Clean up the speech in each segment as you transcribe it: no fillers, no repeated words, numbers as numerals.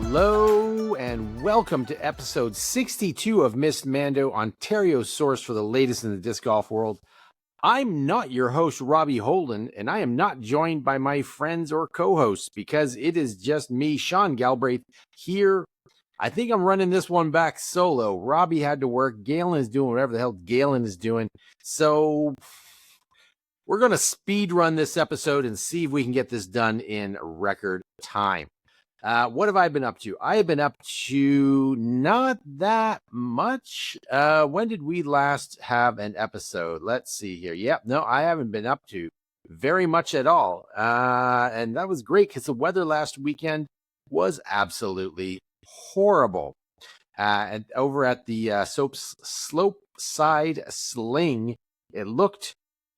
Hello and welcome to episode 62 of Miss Mando, Ontario's source for the latest in the disc golf world. I'm not your host, Robbie Holden, and I am not joined by my friends or co-hosts because it is just me, Sean Galbraith, here. I think I'm running this one back solo. Robbie had to work. Galen is doing whatever the hell Galen is doing. So we're going to speed run this episode and see if we can get this done in record time. What have I been up to? I have been up to not that much. When did we last have an episode? Let's see here. Yep, no, I haven't been up to very much at all. And that was great because the weather last weekend was absolutely horrible. And over at the Slopeside Sling, it looked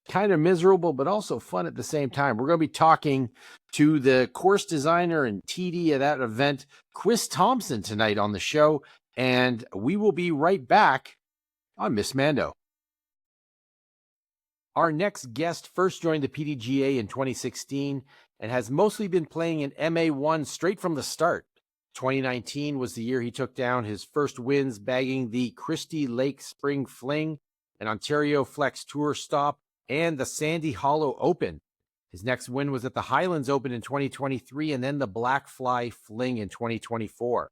kind of miserable, but also fun at the same time. We're going to be talking to the course designer and TD of that event, Chris Thompson, tonight on the show, and we will be right back on Miss Mando. Our next guest first joined the PDGA in 2016 and has mostly been playing in MA1 straight from the start. 2019 was the year he took down his first wins, bagging the Christie Lake Spring Fling, an Ontario Flex Tour stop, and the Sandy Hollow Open. His next win was at the Highlands Open in 2023 and then the Blackfly Fling in 2024.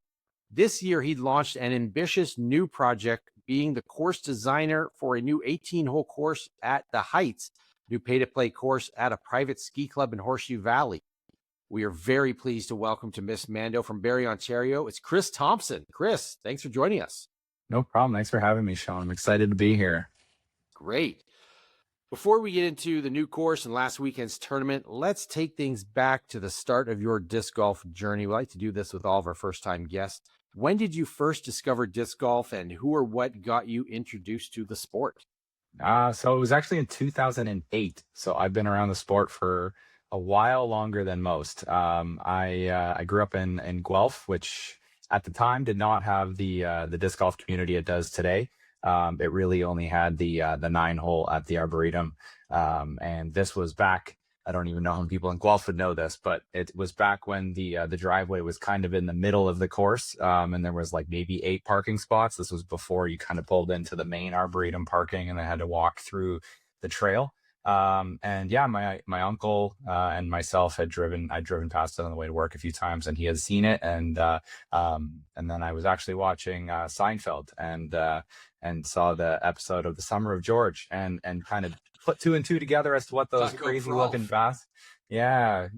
This year, he launched an ambitious new project, being the course designer for a new 18-hole course at the Heights, new pay-to-play course at a private ski club in Horseshoe Valley. We are very pleased to welcome to Miss Mando from Barrie, Ontario. It's Chris Thompson. Chris, thanks for joining us. No problem. Thanks for having me, Sean. I'm excited to be here. Great. Before we get into the new course and last weekend's tournament, let's take things back to the start of your disc golf journey. We like to do this with all of our first-time guests. When did you first discover disc golf, and who or what got you introduced to the sport? So it was actually in 2008. So I've been around the sport for a while longer than most. I grew up in Guelph, which at the time did not have the disc golf community it does today. It really only had the 9-hole at the Arboretum. And this was back, I don't even know how many people in Guelph would know this, but it was back when the driveway was kind of in the middle of the course. And there was like maybe 8 parking spots. This was before you kind of pulled into the main Arboretum parking and then had to walk through the trail. And yeah, my uncle and myself I'd driven past it on the way to work a few times, and he had seen it. And then I was actually watching Seinfeld and saw the episode of The Summer of George and kind of put 2 and 2 together as to what those crazy looking baskets. Yeah.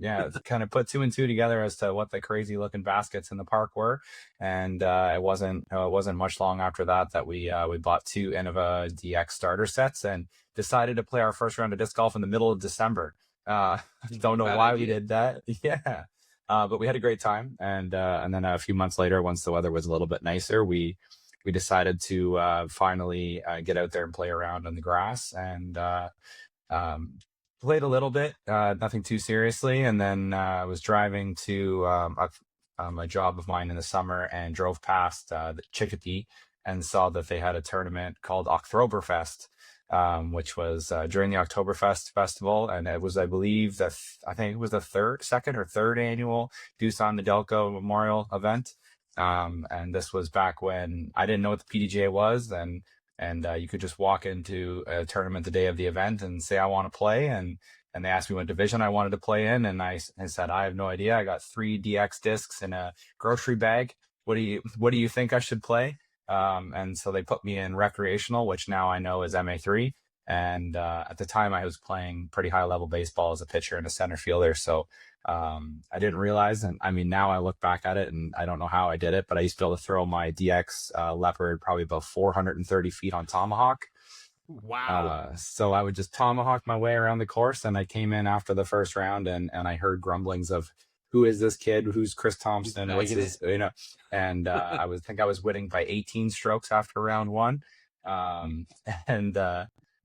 Kind of put 2 and 2 together as to what the crazy looking baskets in the park were. And it wasn't much long after that we bought 2 Innova DX starter sets and decided to play our first round of disc golf in the middle of December. Don't know why we did that. Yeah. But we had a great time. And then a few months later, once the weather was a little bit nicer, we decided to finally get out there and play around on the grass, and played a little bit, nothing too seriously. And then I was driving to a job of mine in the summer and drove past the Chicopee and saw that they had a tournament called Oktoberfest, which was during the Oktoberfest festival. And it was, I believe, I think it was the second or third annual Dusan Nedelko Memorial event. And this was back when I didn't know what the PDGA was, and you could just walk into a tournament the day of the event and say, I want to play. And they asked me what division I wanted to play in. And I said, I have no idea. I got 3 DX discs in a grocery bag. What do you think I should play? And so they put me in recreational, which now I know is MA3. And at the time I was playing pretty high level baseball as a pitcher and a center fielder. So I didn't realize, and I mean, now I look back at it and I don't know how I did it, but I used to be able to throw my DX Leopard probably about 430 feet on tomahawk. Wow. So I would just tomahawk my way around the course, and I came in after the first round and I heard grumblings of, who is this kid? Who's Chris Thompson? What's his, and I was winning by 18 strokes after round 1.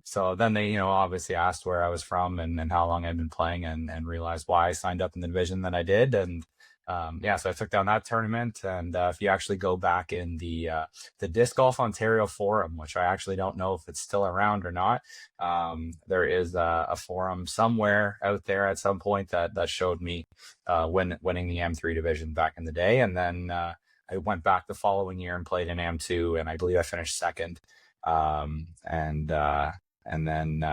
So then they, obviously asked where I was from and how long I'd been playing, and realized why I signed up in the division that I did. And yeah, so I took down that tournament. And if you actually go back in the Disc Golf Ontario forum, which I actually don't know if it's still around or not, there is a forum somewhere out there at some point that showed me winning the M3 division back in the day. And then I went back the following year and played in M2, and I believe I finished second. And then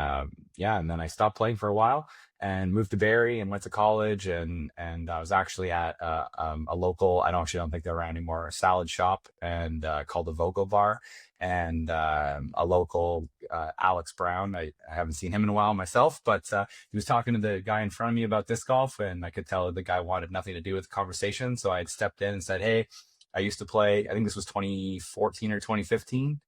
and then I stopped playing for a while and moved to Barrie and went to college, and I was actually at a local, I don't think they're around anymore, a salad shop, and called the Vocal Bar, and a local Alex Brown. I haven't seen him in a while myself, but he was talking to the guy in front of me about disc golf, and I could tell the guy wanted nothing to do with the conversation. So I had stepped in and said, hey, I used to play, I think this was 2014 or 2015.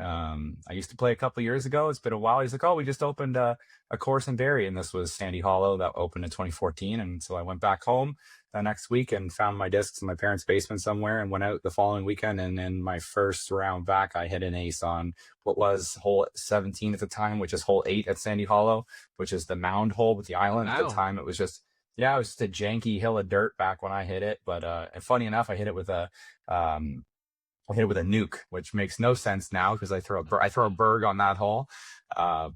I used to play a couple of years ago. It's been a while. He's like, oh, we just opened a course in Barrie, and this was Sandy Hollow that opened in 2014. And so I went back home the next week and found my discs in my parents' basement somewhere, and went out the following weekend. And in my first round back, I hit an ace on what was hole 17 at the time, which is hole 8 at Sandy Hollow, which is the mound hole with the island. Wow. At the time, it was just a janky hill of dirt back when I hit it. But and funny enough, I hit it with a nuke, which makes no sense now because I throw a berg on that hole. And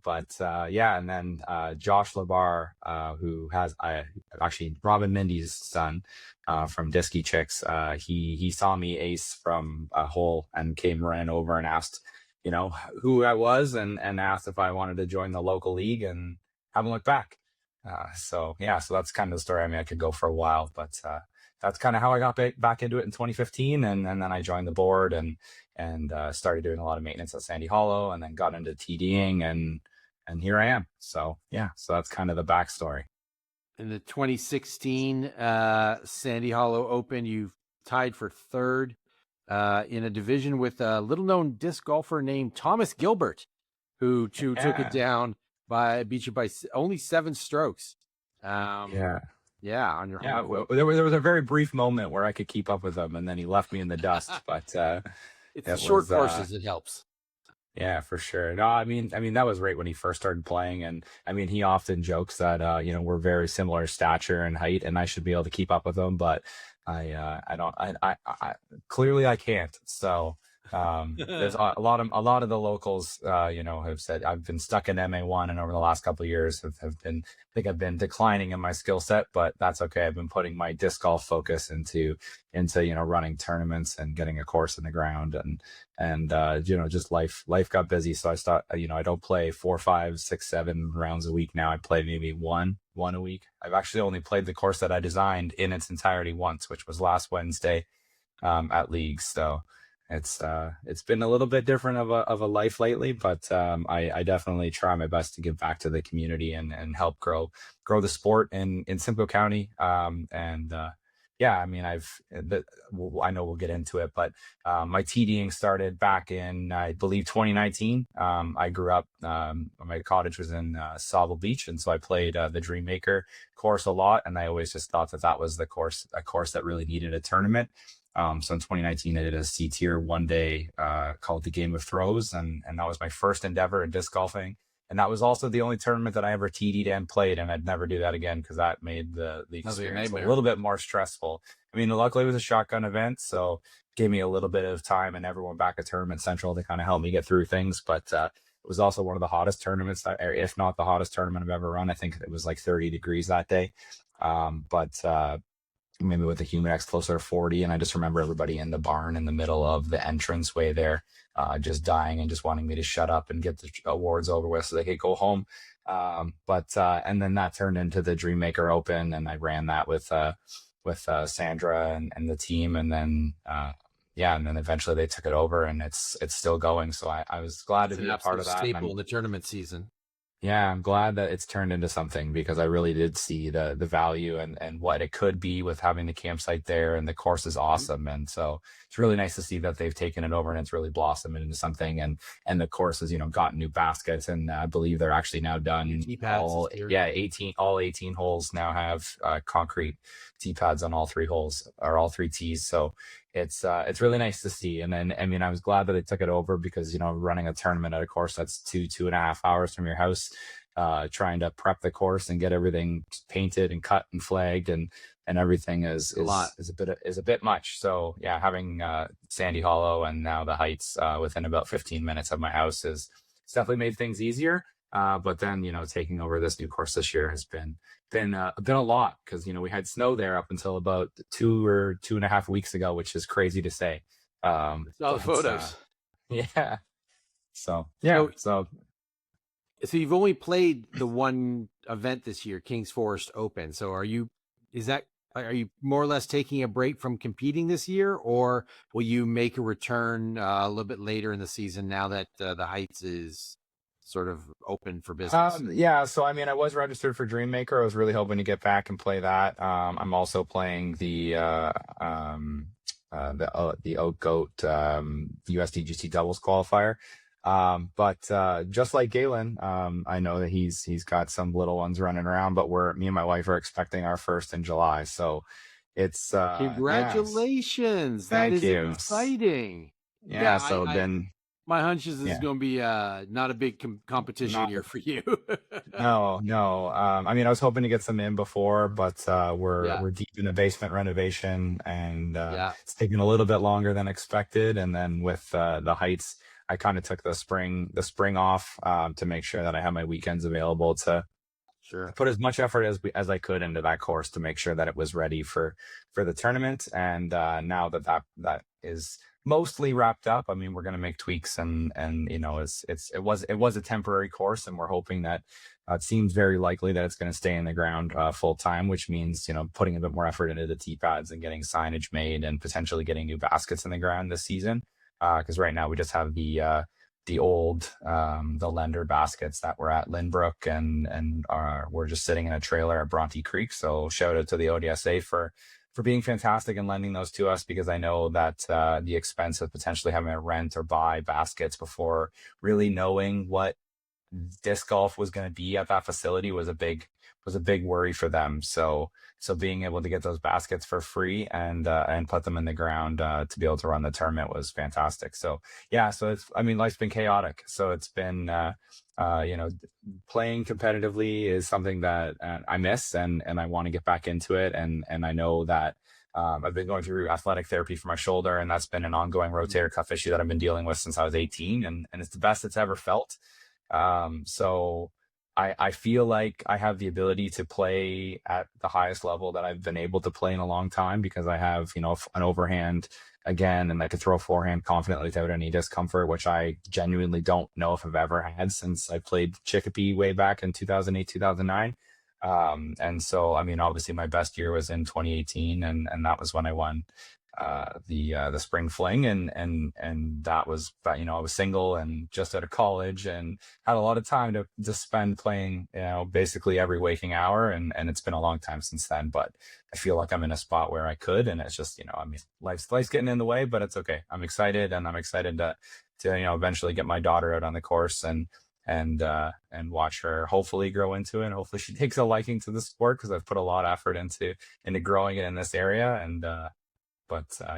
then Josh Labar, who has actually Robin Mindy's son from Disky Chicks, he saw me ace from a hole and ran over and asked, who I was, and asked if I wanted to join the local league, and haven't looked back. So that's kind of the story. I mean, I could go for a while, but that's kind of how I got back into it in 2015. And then I joined the board and started doing a lot of maintenance at Sandy Hollow, and then got into TDing, and here I am. So that's kind of the backstory. In the 2016 Sandy Hollow Open, you tied for third in a division with a little known disc golfer named Thomas Gilbert, who took it down beat you by only 7 strokes. On your home. There was a very brief moment where I could keep up with him, and then he left me in the dust. But it's the short courses, it helps. Yeah, for sure. No, I mean that was right when he first started playing, and I mean he often jokes that we're very similar stature and height, and I should be able to keep up with him, but I clearly I can't. So there's a lot of the locals have said I've been stuck in MA1, and over the last couple of years I've been declining in my skill set, but that's okay. I've been putting my disc golf focus into running tournaments and getting a course in the ground, and just life got busy, so I thought I don't play 4, 5, 6, 7 rounds a week now. I play maybe one a week. I've actually only played the course that I designed in its entirety once, which was last Wednesday at Leagues. So it's been a little bit different of a life lately, but I definitely try my best to give back to the community and help grow the sport in Simcoe County. I mean, I know we'll get into it, but my TDing started back in, I believe, 2019. I grew up, my cottage was in Sauble Beach, and so I played the Dreammaker course a lot, and I always just thought that was a course that really needed a tournament. So in 2019, I did a C-tier one day called the Game of Throws, and that was my first endeavor in disc golfing. And that was also the only tournament that I ever TD'd and played, and I'd never do that again because that made the experience a little bit more stressful. I mean, luckily it was a shotgun event, so it gave me a little bit of time and everyone back at Tournament Central to kind of help me get through things. But it was also one of the hottest tournaments, if not the hottest tournament I've ever run. I think it was like 30 degrees that day. Maybe with the Humidex closer to 40. And I just remember everybody in the barn in the middle of the entranceway there, just dying and just wanting me to shut up and get the awards over with so they could go home. And then that turned into the Dreammaker Open, and I ran that with Sandra and the team. And then, and then eventually they took it over, and it's still going. So I was glad to be a part of that. Staple in the tournament season. Yeah, I'm glad that it's turned into something, because I really did see the value and what it could be with having the campsite there, and the course is awesome. And so it's really nice to see that they've taken it over and it's really blossomed into something. And the course has, gotten new baskets, and I believe they're actually now done. All 18 holes now have concrete tee pads on all 3 holes, or all 3 tees. So it's really nice to see. And then, I mean, I was glad that they took it over because, running a tournament at a course that's 2.5 hours from your house, trying to prep the course and get everything painted and cut and flagged and everything is A lot. is a bit much. So yeah, having Sandy Hollow and now the Heights within about 15 minutes of my house is it's definitely made things easier. But then, taking over this new course this year has been a lot because we had snow there up until about 2 or 2.5 weeks ago, which is crazy to say. Saw the photos. Yeah. So yeah. So you've only played the one event this year, King's Forest Open. So are you more or less taking a break from competing this year, or will you make a return a little bit later in the season now that the Heights is sort of open for business? Yeah, so I mean, I was registered for Dreammaker. I was really hoping to get back and play that. I'm also playing the Oak Goat USDGC doubles qualifier. But just like Galen, I know that he's got some little ones running around, but me and my wife are expecting our first in July. So it's congratulations. Yeah. That is Thank you. Exciting. Yeah, so then my hunch is this is going to be not a big competition year for you. No. I mean, I was hoping to get some in before, but we're deep in the basement renovation, and it's taking a little bit longer than expected. And then with the Heights, I kind of took the spring off to make sure that I have my weekends available to put as much effort as I could into that course to make sure that it was ready for the tournament. And now that is mostly wrapped up, I mean, we're going to make tweaks and it was a temporary course, and we're hoping that it seems very likely that it's going to stay in the ground full time, which means putting a bit more effort into the tee pads and getting signage made and potentially getting new baskets in the ground this season. Because right now we just have the old the lender baskets that were at Lynbrook and we're just sitting in a trailer at Bronte Creek. So shout out to the ODSA for being fantastic and lending those to us, because I know that the expense of potentially having to rent or buy baskets before really knowing what disc golf was going to be at that facility was a big worry for them. So being able to get those baskets for free and put them in the ground to be able to run the tournament was fantastic. So yeah, so life's been chaotic. So it's been playing competitively is something that I miss and I want to get back into it. And I know that I've been going through athletic therapy for my shoulder, and that's been an ongoing rotator cuff issue that I've been dealing with since I was 18, and it's the best it's ever felt. So I feel like I have the ability to play at the highest level that I've been able to play in a long time, because I have, an overhand again, and I could throw forehand confidently without any discomfort, which I genuinely don't know if I've ever had since I played Chicopee way back in 2008, 2009. And so, obviously my best year was in 2018, and that was when I won the spring fling, and that was, I was single and just out of college and had a lot of time to spend playing, basically every waking hour, and it's been a long time since then, but I feel like I'm in a spot where I could, and it's just, life's getting in the way, but it's okay. I'm excited, and I'm excited to eventually get my daughter out on the course and watch her hopefully grow into it, and hopefully she takes a liking to the sport, because I've put a lot of effort into growing it in this area. And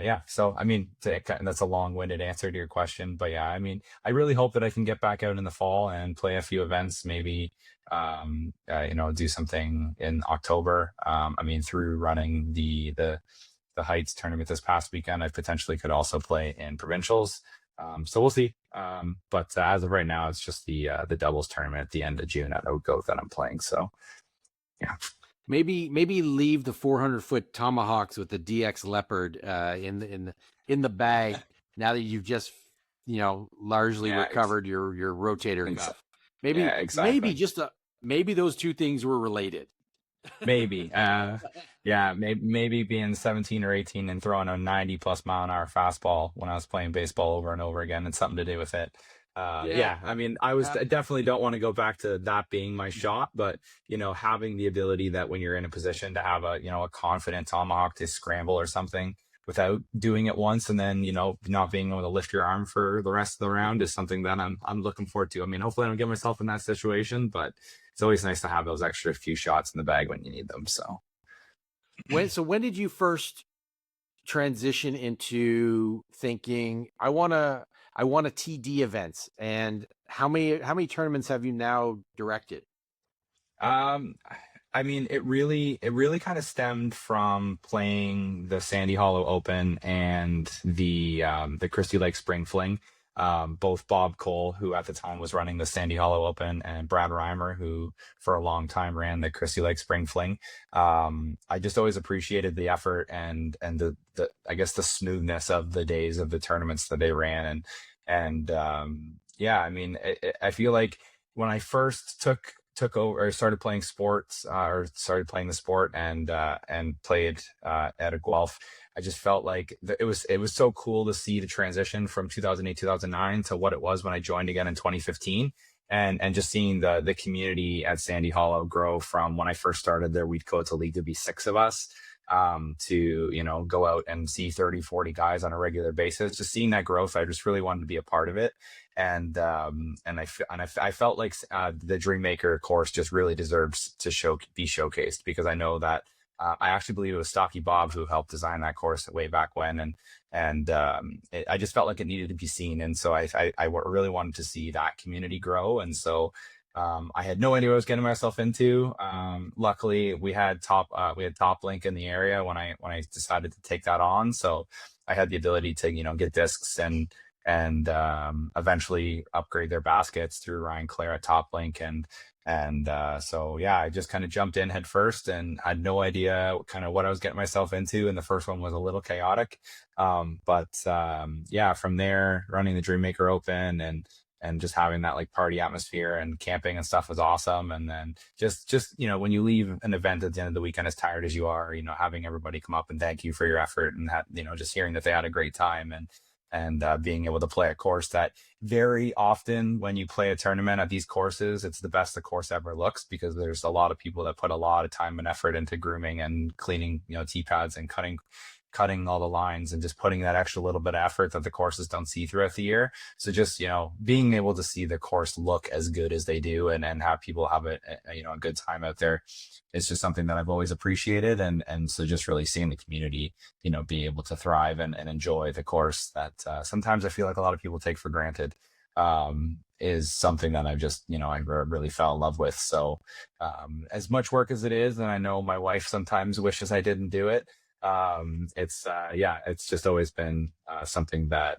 yeah, so that's a long-winded answer to your question, but yeah, I really hope that I can get back out in the fall and play a few events, maybe do something in October. Through running the Heights tournament this past weekend, I potentially could also play in provincials. So we'll see. But as of right now, it's just the doubles tournament at the end of June at Oak Goat that I'm playing. So yeah. Maybe leave the 400-foot tomahawks with the DX Leopard in the bag now that you've just largely recovered your rotator cuff. Maybe maybe those two things were related. Maybe maybe being 17 or 18 and throwing a 90+ mile an hour fastball when I was playing baseball over and over again, it's something to do with it. I definitely don't want to go back to that being my shot, but having the ability that when you're in a position to have a confident tomahawk to scramble or something without doing it once, and then not being able to lift your arm for the rest of the round is something that I'm looking forward to. Hopefully I don't get myself in that situation, but it's always nice to have those extra few shots in the bag when you need them. So when did you first transition into thinking I want to TD events, and how many tournaments have you now directed? Um, I mean, it really kind of stemmed from playing the Sandy Hollow Open and the Christie Lake Spring Fling. Both Bob Cole, who at the time was running the Sandy Hollow Open, and Brad Reimer, who for a long time ran the Christie Lake Spring Fling. I just always appreciated the effort and the I guess the smoothness of the days of the tournaments that they ran, and yeah, I mean, I feel like when I first took over or started playing sports or started playing the sport and played at a Guelph, I just felt like it was so cool to see the transition from 2008 2009 to what it was when I joined again in 2015, and just seeing the community at Sandy Hollow grow from when I first started there, we'd go to league to be 6 of us, to go out and see 30-40 guys on a regular basis. Just seeing that growth, I just really wanted to be a part of it. And I felt like the Dreammaker course just really deserves to be showcased, because I know that I actually believe it was Stocky Bob who helped design that course way back when, I just felt like it needed to be seen, and so I really wanted to see that community grow, and so I had no idea what I was getting myself into. Luckily, we had Top Link in the area when I decided to take that on, so I had the ability to get discs and eventually upgrade their baskets through Ryan Clare at Top Link, so yeah, I just kind of jumped in head first and had no idea kind of what I was getting myself into, and the first one was a little chaotic, yeah, from there, running the Dreammaker Open and just having that like party atmosphere and camping and stuff was awesome. And then just when you leave an event at the end of the weekend as tired as you are, having everybody come up and thank you for your effort, and just hearing that they had a great time, and being able to play a course that very often when you play a tournament at these courses, it's the best the course ever looks, because there's a lot of people that put a lot of time and effort into grooming and cleaning, tee pads and cutting all the lines and just putting that extra little bit of effort that the courses don't see throughout the year. So just, being able to see the course look as good as they do and have people have a good time out there, it's just something that I've always appreciated. And so just really seeing the community, be able to thrive and enjoy the course that sometimes I feel like a lot of people take for granted, is something that I've just, I really fell in love with. So as much work as it is, and I know my wife sometimes wishes I didn't do it, it's just always been something that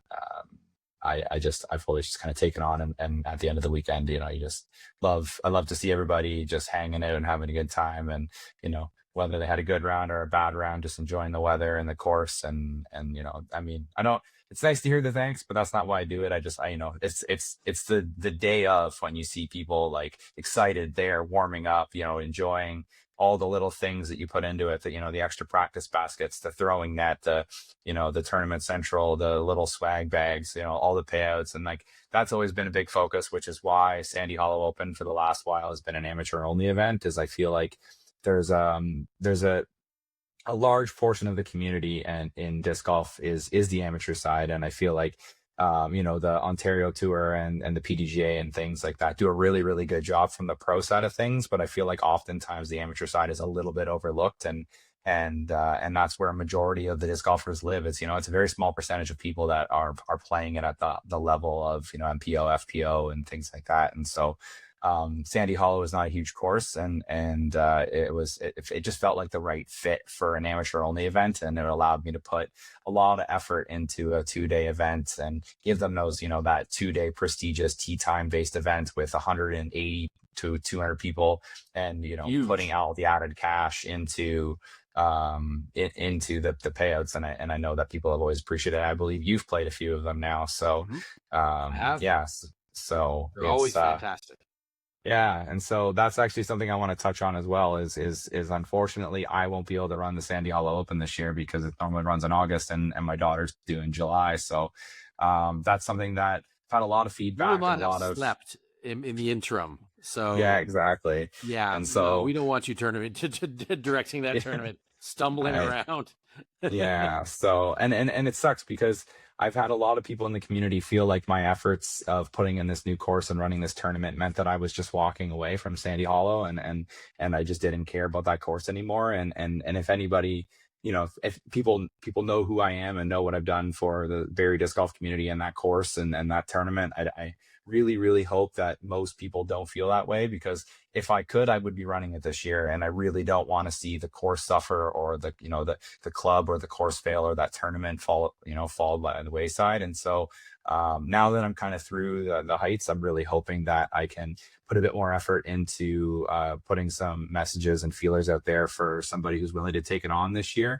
I've always just kind of taken on, and at the end of the weekend, I love to see everybody just hanging out and having a good time, and whether they had a good round or a bad round, just enjoying the weather and the course, and I mean, I don't. It's nice to hear the thanks, but that's not why I do it. It's the day of, when you see people like excited there, warming up, enjoying all the little things that you put into it, that the extra practice baskets, the throwing net, the tournament central, the little swag bags, all the payouts, and like that's always been a big focus, which is why Sandy Hollow Open for the last while has been an amateur only event. Is I feel like there's a large portion of the community and in disc golf is the amateur side, and I feel like the Ontario Tour and the PDGA and things like that do a really, really good job from the pro side of things. But I feel like oftentimes the amateur side is a little bit overlooked, and that's where a majority of the disc golfers live. It's it's a very small percentage of people that are playing it at the level of MPO, FPO, and things like that. And so Sandy Hollow is not a huge course, and it just felt like the right fit for an amateur only event, and it allowed me to put a lot of effort into a 2-day event and give them those that 2-day prestigious tee time based event with 180 to 200 people, and Huge. putting all the added cash into into the payouts, and I know that people have always appreciated it. I believe you've played a few of them now, so yes, so They're always fantastic. Yeah, and so that's actually something I want to touch on as well. Is unfortunately I won't be able to run the Sandy Hollow Open this year, because it normally runs in August, and my daughter's due in July. So that's something that I've had a lot of feedback. You will not and a lot have slept in the interim. So yeah, exactly. Yeah, and so no, we don't want you directing that tournament, stumbling around. Yeah, so and it sucks, because I've had a lot of people in the community feel like my efforts of putting in this new course and running this tournament meant that I was just walking away from Sandy Hollow, and I just didn't care about that course anymore. And if anybody if people know who I am and know what I've done for the Barrie disc golf community and that course and that tournament, I really, really hope that most people don't feel that way, because if I could, I would be running it this year. And I really don't want to see the course suffer, or the club or the course fail, or that tournament fall by the wayside. And so now that I'm kind of through the heights, I'm really hoping that I can put a bit more effort into putting some messages and feelers out there for somebody who's willing to take it on this year,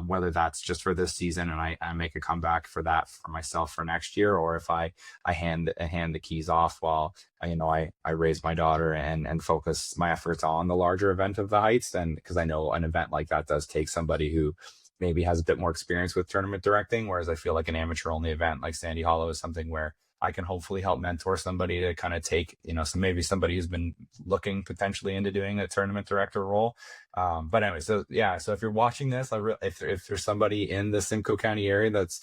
whether that's just for this season and I make a comeback for that for myself for next year, or if I hand the keys off while I raise my daughter and focus my efforts on the larger event of the heights. And because I know an event like that does take somebody who maybe has a bit more experience with tournament directing, whereas I feel like an amateur only event like Sandy Hollow is something where I can hopefully help mentor somebody to kind of take, so maybe somebody who's been looking potentially into doing a tournament director role. But anyway, so if you're watching this, if there's somebody in the Simcoe County area that's,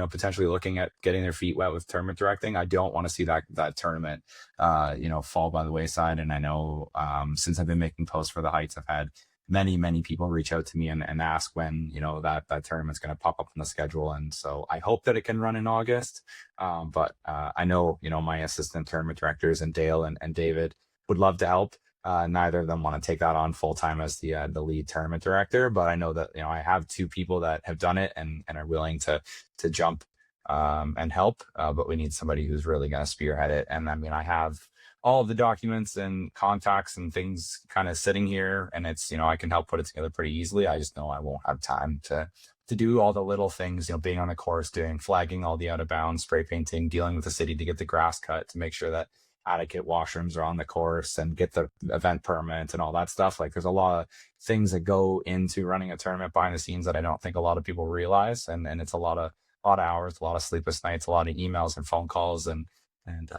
potentially looking at getting their feet wet with tournament directing, I don't want to see that tournament, fall by the wayside. And I know, since I've been making posts for the Heights, I've had many people reach out to me and ask when that tournament's going to pop up on the schedule. And so I hope that it can run in August, but I know my assistant tournament directors and Dale and David would love to help. Neither of them want to take that on full time as the lead tournament director, but I know that I have two people that have done it and are willing to jump and help, but we need somebody who's really going to spearhead it. And I mean, I have all of the documents and contacts and things kind of sitting here, and it's, I can help put it together pretty easily. I just know I won't have time to do all the little things, being on the course, flagging all the out of bounds, spray painting, dealing with the city to get the grass cut, to make sure that adequate washrooms are on the course, and get the event permit and all that stuff. Like, there's a lot of things that go into running a tournament behind the scenes that I don't think a lot of people realize. And it's a lot of hours, a lot of sleepless nights, a lot of emails and phone calls and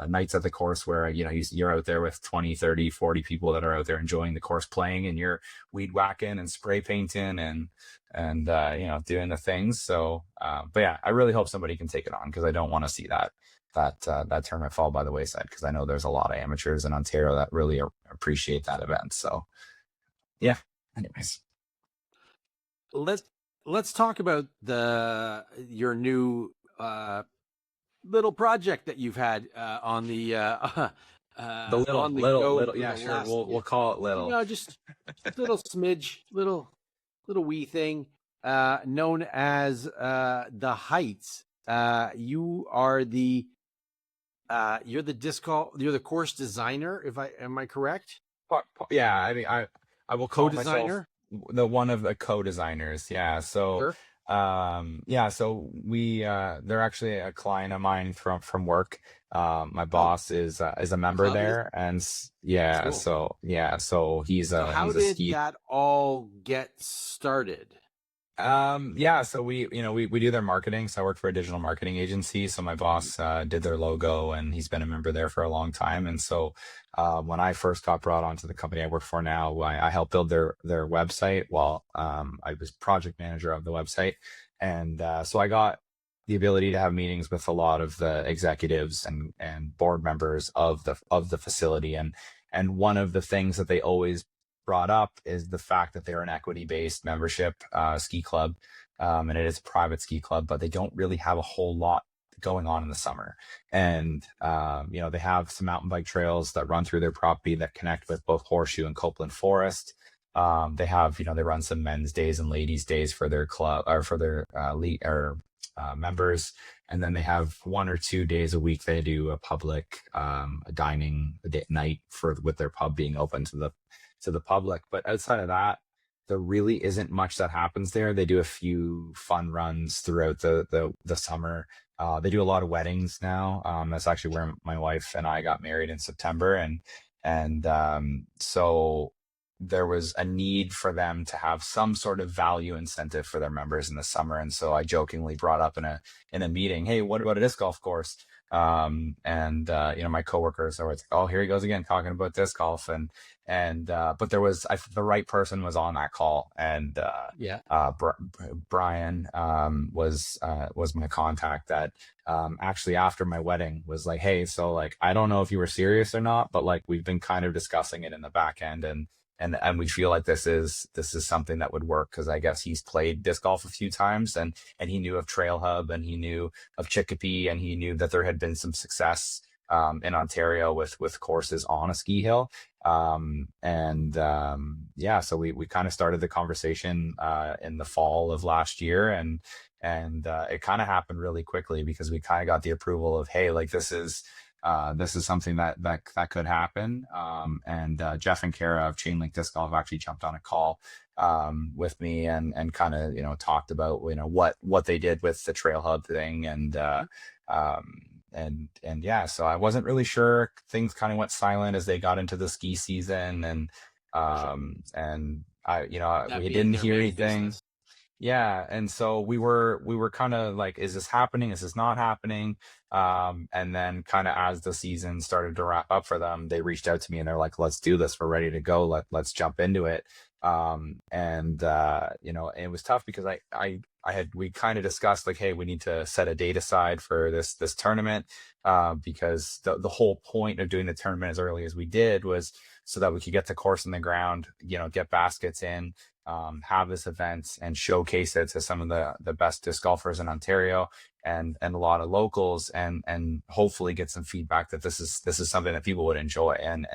nights at the course where you're out there with 20, 30, 40 people that are out there enjoying the course, playing, and you're weed whacking and spray painting and doing the things. So but yeah, I really hope somebody can take it on, because I don't want to see that tournament fall by the wayside, because I know there's a lot of amateurs in Ontario that really appreciate that event. So yeah, anyways, let's talk about your new little project that you've had on the little, yeah, sure, we'll call it little. Just little smidge, little wee thing, known as the Heights. You are you're the course designer, am I correct? Yeah, I mean, I will call myself one of the co-designers. Yeah, so sure. So we they're actually a client of mine from work. My boss is a member there, and yeah, cool. So he's how did that all get started? So we do their marketing. So I work for a digital marketing agency. So my boss did their logo, and he's been a member there for a long time. And so when I first got brought onto the company I work for now, I helped build their website while I was project manager of the website. And so I got the ability to have meetings with a lot of the executives and board members of the facility. And one of the things that they always brought up is the fact that they're an equity-based membership ski club, and it is a private ski club, but they don't really have a whole lot going on in the summer. And they have some mountain bike trails that run through their property that connect with both Horseshoe and Copeland Forest. They have they run some men's days and ladies days for their club, or for their members, and then they have 1 or 2 days a week they do a public dining night with their pub being open to the public. But outside of that, there really isn't much that happens there. They do a few fun runs throughout the summer. They do a lot of weddings now. That's actually where my wife and I got married in September, and so there was a need for them to have some sort of value incentive for their members in the summer. And so I jokingly brought up in a meeting, hey, what about a disc golf course? My coworkers are like, oh, here he goes again talking about disc golf, but there was the right person was on that call, and Brian was my contact that actually after my wedding was like, hey, so like I don't know if you were serious or not, but like we've been kind of discussing it in the back end, and we feel like this is something that would work because I guess he's played disc golf a few times, and he knew of Trail Hub, and he knew of Chicopee, and he knew that there had been some success in Ontario with courses on a ski hill. Yeah, so we kind of started the conversation in the fall of last year, and it kind of happened really quickly because we kind of got the approval of, hey, like this is something that could happen. And Jeff and Kara of Chain Link Disc Golf actually jumped on a call with me and kind of talked about what they did with the Trail Hub thing, and yeah, so I wasn't really sure. Things kind of went silent as they got into the ski season, and I we didn't hear anything. Business. Yeah, and so we were kind of like, is this happening? Is this not happening? And then kind of as the season started to wrap up for them, they reached out to me and they're like, let's do this. We're ready to go. Let's jump into it. It was tough because we kind of discussed like, hey, we need to set a date aside for this tournament, because the whole point of doing the tournament as early as we did was so that we could get the course in the ground, get baskets in, have this event and showcase it to some of the best disc golfers in Ontario and a lot of locals, and hopefully get some feedback that this is something that people would enjoy, and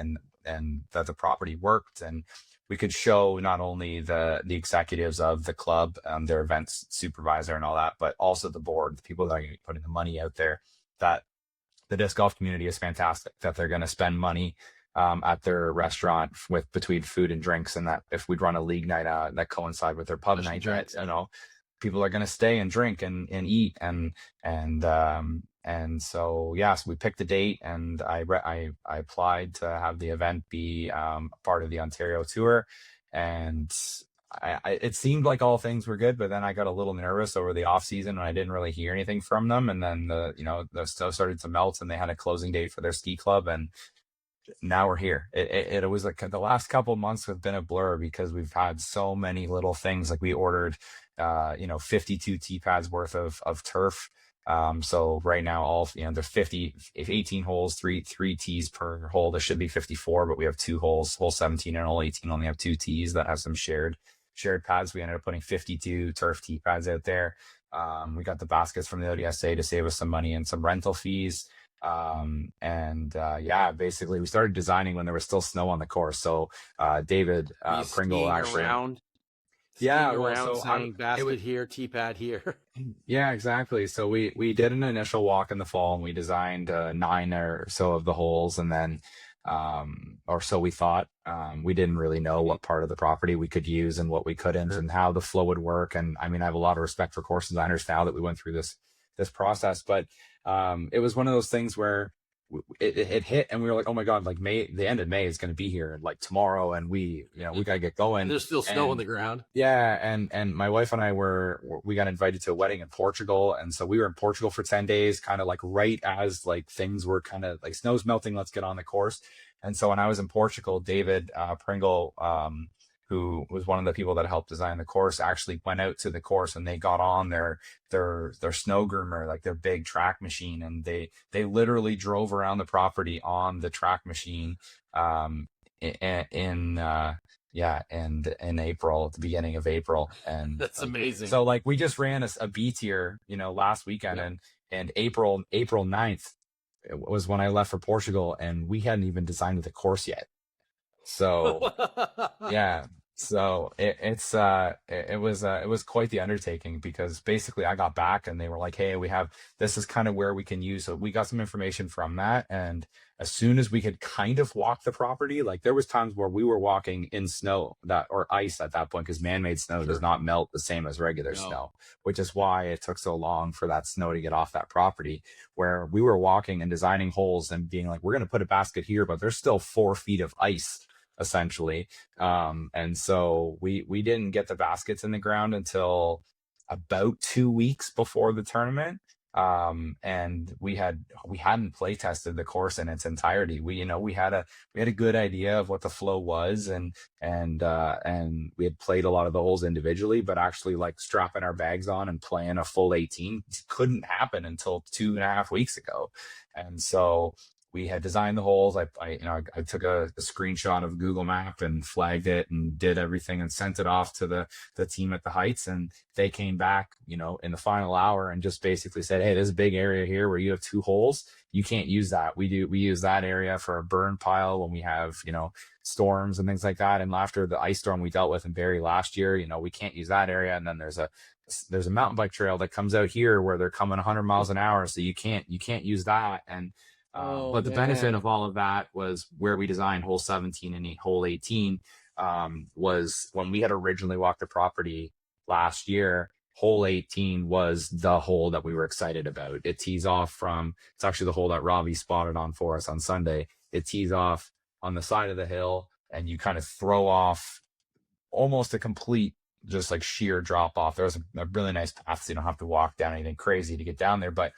that the property worked, and we could show not only the executives of the club, their events supervisor and all that, but also the board, the people that are putting the money out there, that the disc golf community is fantastic, that they're going to spend money at their restaurant with between food and drinks, and that if we'd run a league night that coincide with their pub night, people are going to stay and drink and eat, and so we picked a date, and I applied to have the event be part of the Ontario tour, and it seemed like all things were good, but then I got a little nervous over the off season and I didn't really hear anything from them, and then the snow started to melt and they had a closing date for their ski club, and now we're here. It was like the last couple of months have been a blur because we've had so many little things. Like we ordered 52 tee pads worth of turf. So right now there's 18 holes, three tees per hole. There should be 54, but we have two holes, hole 17 and hole 18 only have two tees that have some shared pads. We ended up putting 52 turf tee pads out there. We got the baskets from the ODSA to save us some money and some rental fees. Basically we started designing when there was still snow on the course. So David Pringle actually around saying basket here, tee pad here. Yeah, exactly. So we did an initial walk in the fall and we designed 9 or so of the holes, and then or so we thought. We didn't really know what part of the property we could use and what we couldn't, and how the flow would work. And I mean, I have a lot of respect for course designers now that we went through this process, but it was one of those things where it hit and we were like, oh my God, like the end of May is going to be here like tomorrow, and we got to get going. There's still snow on the ground. Yeah. And my wife and I we got invited to a wedding in Portugal. And so we were in Portugal for 10 days, kind of like right as like things were kind of like snow's melting, let's get on the course. And so when I was in Portugal, David Pringle, who was one of the people that helped design the course, actually went out to the course and they got on their snow groomer, like their big track machine. And they literally drove around the property on the track machine, in April, at the beginning of April. And that's amazing. So like we just ran a B tier, last weekend, and April 9th was when I left for Portugal, and we hadn't even designed the course yet. So yeah. So it was quite the undertaking, because basically I got back and they were like, hey, this is kind of where we can use. So we got some information from that. And as soon as we could kind of walk the property, like there was times where we were walking in snow or ice at that point, because man-made snow does not melt the same as regular snow, which is why it took so long for that snow to get off that property, where we were walking and designing holes and being like, we're going to put a basket here, but there's still 4 feet of ice, essentially. And so we didn't get the baskets in the ground until about 2 weeks before the tournament. And we hadn't play tested the course in its entirety. We had a good idea of what the flow was, and we had played a lot of the holes individually, but actually like strapping our bags on and playing a full 18 couldn't happen until 2.5 weeks ago. And so we had designed the holes. I took a screenshot of Google Map and flagged it and did everything and sent it off to the team at the Heights, and they came back, in the final hour and just basically said, hey, there's a big area here where you have 2 holes. You can't use that. We use that area for a burn pile when we have, storms and things like that. And after the ice storm we dealt with in Barrie last year, we can't use that area. And then there's a mountain bike trail that comes out here where they're coming 100 miles an hour, so you can't use that. And but the benefit of all of that was where we designed hole 17 and hole 18 was when we had originally walked the property last year. Hole 18 was the hole that we were excited about. It tees off from, it's actually the hole that Robbie spotted on for us on Sunday. It tees off on the side of the hill, and you kind of throw off almost a complete, just like sheer drop off. There's a really nice path, so you don't have to walk down anything crazy to get down there, but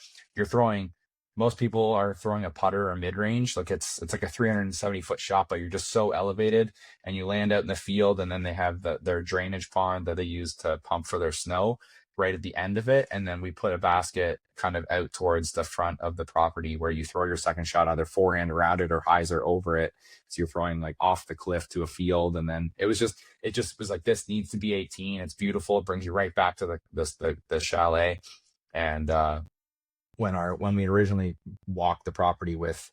most people are throwing a putter or mid-range. Like it's like a 370-foot shot, but you're just so elevated, and you land out in the field, and then they have their drainage pond that they use to pump for their snow right at the end of it. And then we put a basket kind of out towards the front of the property where you throw your second shot either forehand around it or hyzer over it. So you're throwing like off the cliff to a field. And then it just was like, this needs to be 18. It's beautiful. It brings you right back to the chalet. And when we originally walked the property with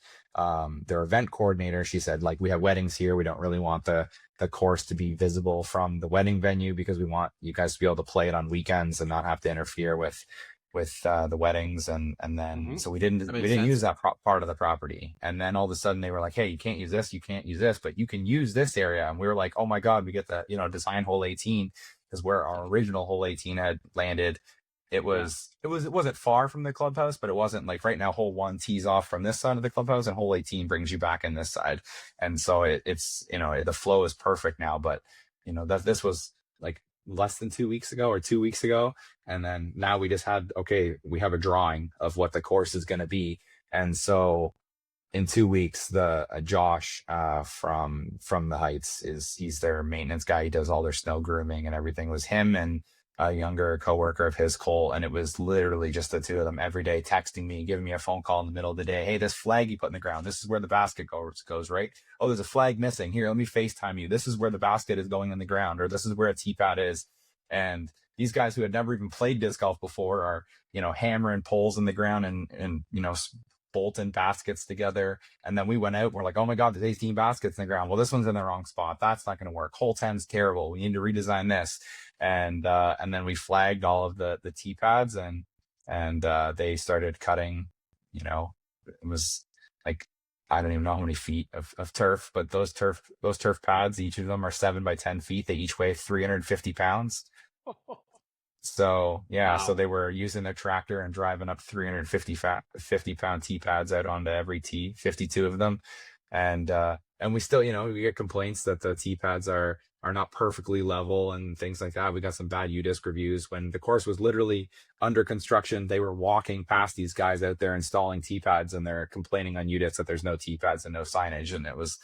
their event coordinator, she said, like, we have weddings here. We don't really want the course to be visible from the wedding venue, because we want you guys to be able to play it on weekends and not have to interfere with the weddings. And then so we didn't use that part of the property. And then all of a sudden they were like, hey, you can't use this, but you can use this area. And we were like, oh my God, we get the design hole 18, because where our original hole 18 had landed, it wasn't far from the clubhouse, but it wasn't like, right now hole 1 tees off from this side of the clubhouse, and hole 18 brings you back in this side. And so it's the flow is perfect now. But this was like less than 2 weeks ago or 2 weeks ago, and then now we just we have a drawing of what the course is going to be. And so in 2 weeks, the Josh from the Heights, he's their maintenance guy. He does all their snow grooming and everything. It was him and a younger coworker of his, Cole, and it was literally just the two of them every day texting me, giving me a phone call in the middle of the day. Hey, this flag you put in the ground, this is where the basket goes, right? Oh, there's a flag missing. Here, let me FaceTime you. This is where the basket is going in the ground, or this is where a tee pad is. And these guys who had never even played disc golf before are, hammering poles in the ground and bolting baskets together. And then we went out and we're like, oh my God, there's 18 baskets in the ground. Well, this one's in the wrong spot. That's not going to work. Hole 10's terrible. We need to redesign this. And then we flagged all of the tee pads, and they started cutting, it was like, I don't even know how many feet of turf, but those turf pads, each of them are 7 by 10 feet. They each weigh 350 pounds. So yeah, wow. So they were using their tractor and driving up 350 pound tee pads out onto every tee, 52 of them. And we still, we get complaints that the tee pads are not perfectly level and things like that. We got some bad UDisc reviews. When the course was literally under construction, they were walking past these guys out there installing tee pads, and they're complaining on UDisc that there's no tee pads and no signage. And it was,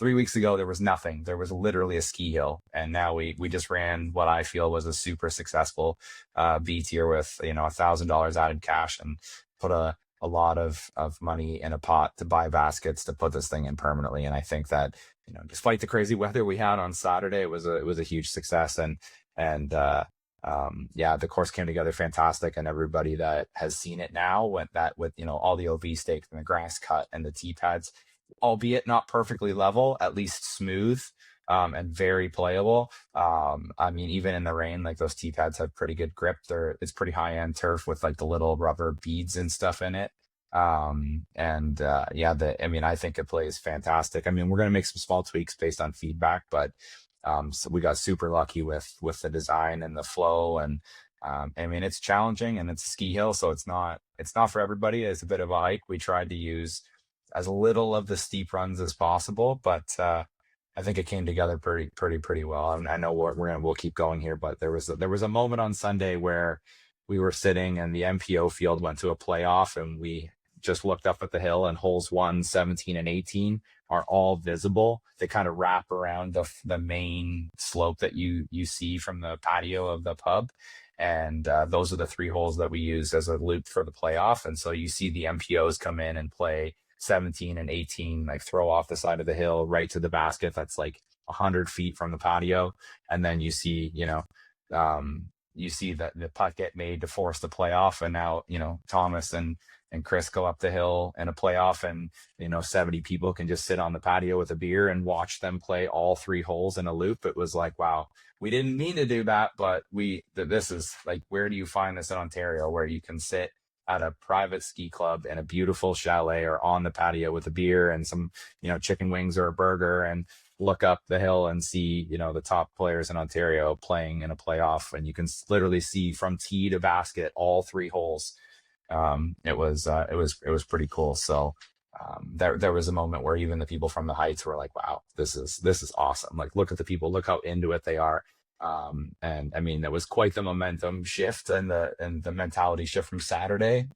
3 weeks ago, there was nothing. There was literally a ski hill. And now we just ran what I feel was a super successful B tier with, $1,000 added cash, and put a lot of money in a pot to buy baskets to put this thing in permanently. And I think that, despite the crazy weather we had on Saturday, it was a huge success. And the course came together fantastic. And everybody that has seen it now went that with, all the OV stakes and the grass cut and the tee pads, albeit not perfectly level, at least smooth, and very playable. Even in the rain, like, those tee pads have pretty good grip. It's pretty high end turf with like the little rubber beads and stuff in it. I think it plays fantastic. We're going to make some small tweaks based on feedback, but so we got super lucky with the design and the flow. And it's challenging, and it's a ski hill, so it's not for everybody. It's a bit of a hike. We tried to use as little of the steep runs as possible, but I think it came together pretty well. I know we'll keep going here, but there was a moment on Sunday where we were sitting and the MPO field went to a playoff, and we just looked up at the hill, and holes 1, 17, and 18 are all visible. They kind of wrap around the main slope that you see from the patio of the pub. And those are the 3 holes that we use as a loop for the playoff. And so you see the MPOs come in and play 17 and 18 like throw off the side of the hill right to the basket that's like 100 feet from the patio, and then you see you see that the putt get made to force the playoff, and now Thomas and Chris go up the hill in a playoff, and 70 people can just sit on the patio with a beer and watch them play all 3 holes in a loop. It was like, wow, we didn't mean to do that, but this is like, where do you find this in Ontario where you can sit at a private ski club in a beautiful chalet or on the patio with a beer and some chicken wings or a burger, and look up the hill and see the top players in Ontario playing in a playoff, and you can literally see from tee to basket all 3 holes. It was pretty cool. So there was a moment where even the people from the Heights were like, wow, this is awesome. Like, look at the people, look how into it they are. And I mean, it was quite the momentum shift and the mentality shift from Saturday.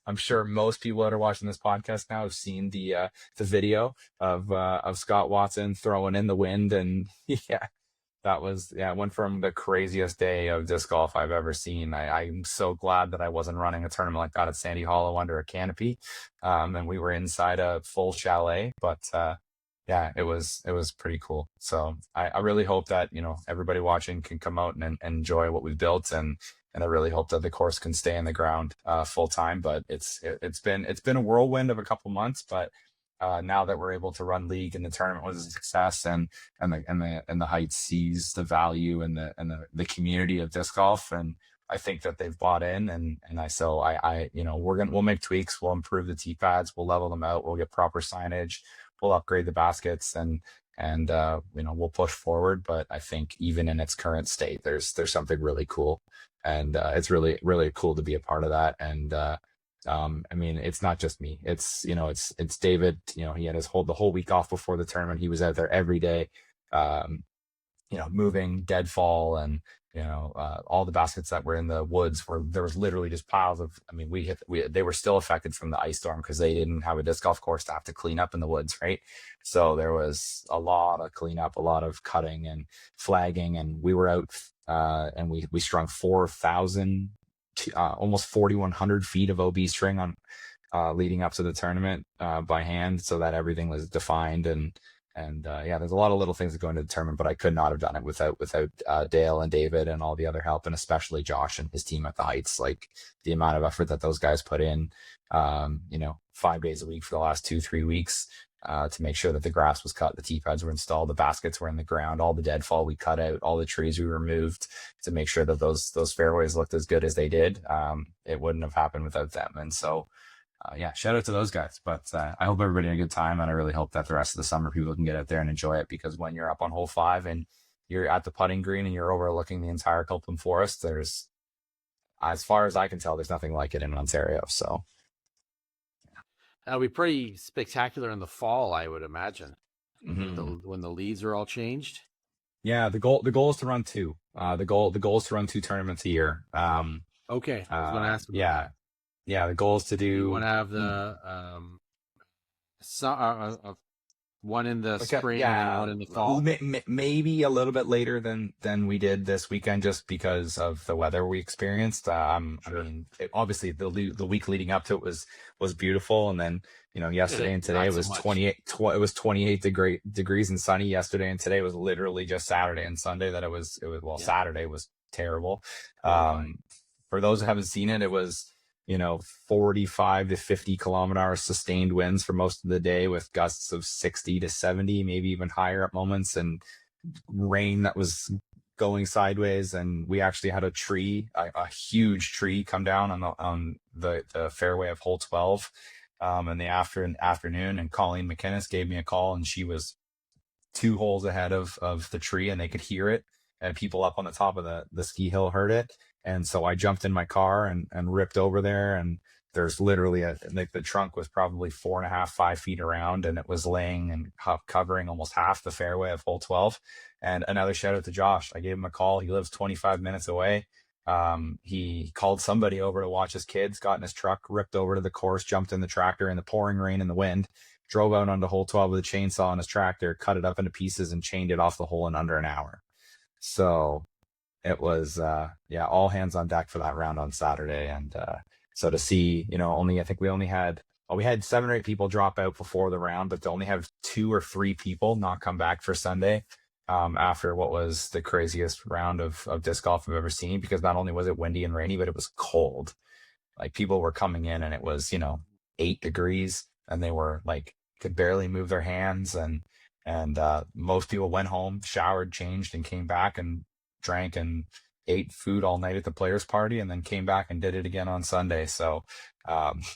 I'm sure most people that are watching this podcast now have seen the video of Scott Watson throwing in the wind, and it went from the craziest day of disc golf I've ever seen. I'm so glad that I wasn't running a tournament like that at Sandy Hollow under a canopy, and we were inside a full chalet. But it was pretty cool. So I really hope that everybody watching can come out and enjoy what we've built, and I really hope that the course can stay in the ground full time. But it's been a whirlwind of a couple months, but now that we're able to run league and the tournament was a success, and the Heights sees the value and the community of disc golf, and I think that they've bought in, and we'll make tweaks, we'll improve the tee pads, we'll level them out, we'll get proper signage, we'll upgrade the baskets, and we'll push forward. But I think even in its current state, there's something really cool, and it's really, really cool to be a part of that. And I mean, it's not just me, it's David. He had the whole week off before the tournament. He was out there every day, moving deadfall, and all the baskets that were in the woods there was literally just piles of, I mean, they were still affected from the ice storm because they didn't have a disc golf course to have to clean up in the woods, right? So there was a lot of cleanup, a lot of cutting and flagging, and we were out and we strung 4,000 almost 4,100 feet of OB string on leading up to the tournament by hand, so that everything was defined. And there's a lot of little things that go into the tournament, but I could not have done it without Dale and David and all the other help, and especially Josh and his team at the Heights. Like, the amount of effort that those guys put in 5 days a week for the last 2-3 weeks to make sure that the grass was cut, the tee pads were installed, the baskets were in the ground, all the deadfall we cut out, all the trees we removed to make sure that those fairways looked as good as they did. It wouldn't have happened without them. And so shout out to those guys. But I hope everybody had a good time, and I really hope that the rest of the summer people can get out there and enjoy it, because when you're up on hole 5 and you're at the putting green and you're overlooking the entire Copeland Forest, there's, as far as I can tell, there's nothing like it in Ontario. So that'll be pretty spectacular in the fall, I would imagine, mm-hmm. when the leads are all changed. Yeah, the goal is to run 2. The goal is to run 2 tournaments a year. Okay, I was going to ask about that. Yeah, the goal is to do. You want to have the one in the spring and one in the fall. Maybe a little bit later than we did this weekend, just because of the weather we experienced. Sure. I mean, obviously the week leading up to it was beautiful, and then yesterday and today was 28. It was 28 degrees and sunny yesterday, and today was literally just Saturday and Sunday that it was. Saturday was terrible. For those who haven't seen it, it was 45 to 50 kilometer sustained winds for most of the day, with gusts of 60 to 70, maybe even higher at moments, and rain that was going sideways. And we actually had a huge tree come down on the fairway of hole 12 in the afternoon. And Colleen McInnes gave me a call, and she was 2 holes ahead of the tree, and they could hear it, and people up on the top of the ski hill heard it. And so I jumped in my car and ripped over there, and there's literally the trunk was probably 4.5-5 feet around, and it was laying and covering almost half the fairway of hole 12. And another shout out to Josh. I gave him a call. He lives 25 minutes away. He called somebody over to watch his kids, got in his truck, ripped over to the course, jumped in the tractor in the pouring rain and the wind, drove out onto hole 12 with a chainsaw on his tractor, cut it up into pieces, and chained it off the hole in under an hour. So it was all hands on deck for that round on Saturday. And so to see, I think we only had we had 7 or 8 people drop out before the round, but to only have 2 or 3 people not come back for Sunday, after what was the craziest round of disc golf I've ever seen, because not only was it windy and rainy, but it was cold. Like people were coming in and it was, 8 degrees, and they were like could barely move their hands, and most people went home, showered, changed, and came back and drank and ate food all night at the players party, and then came back and did it again on Sunday. So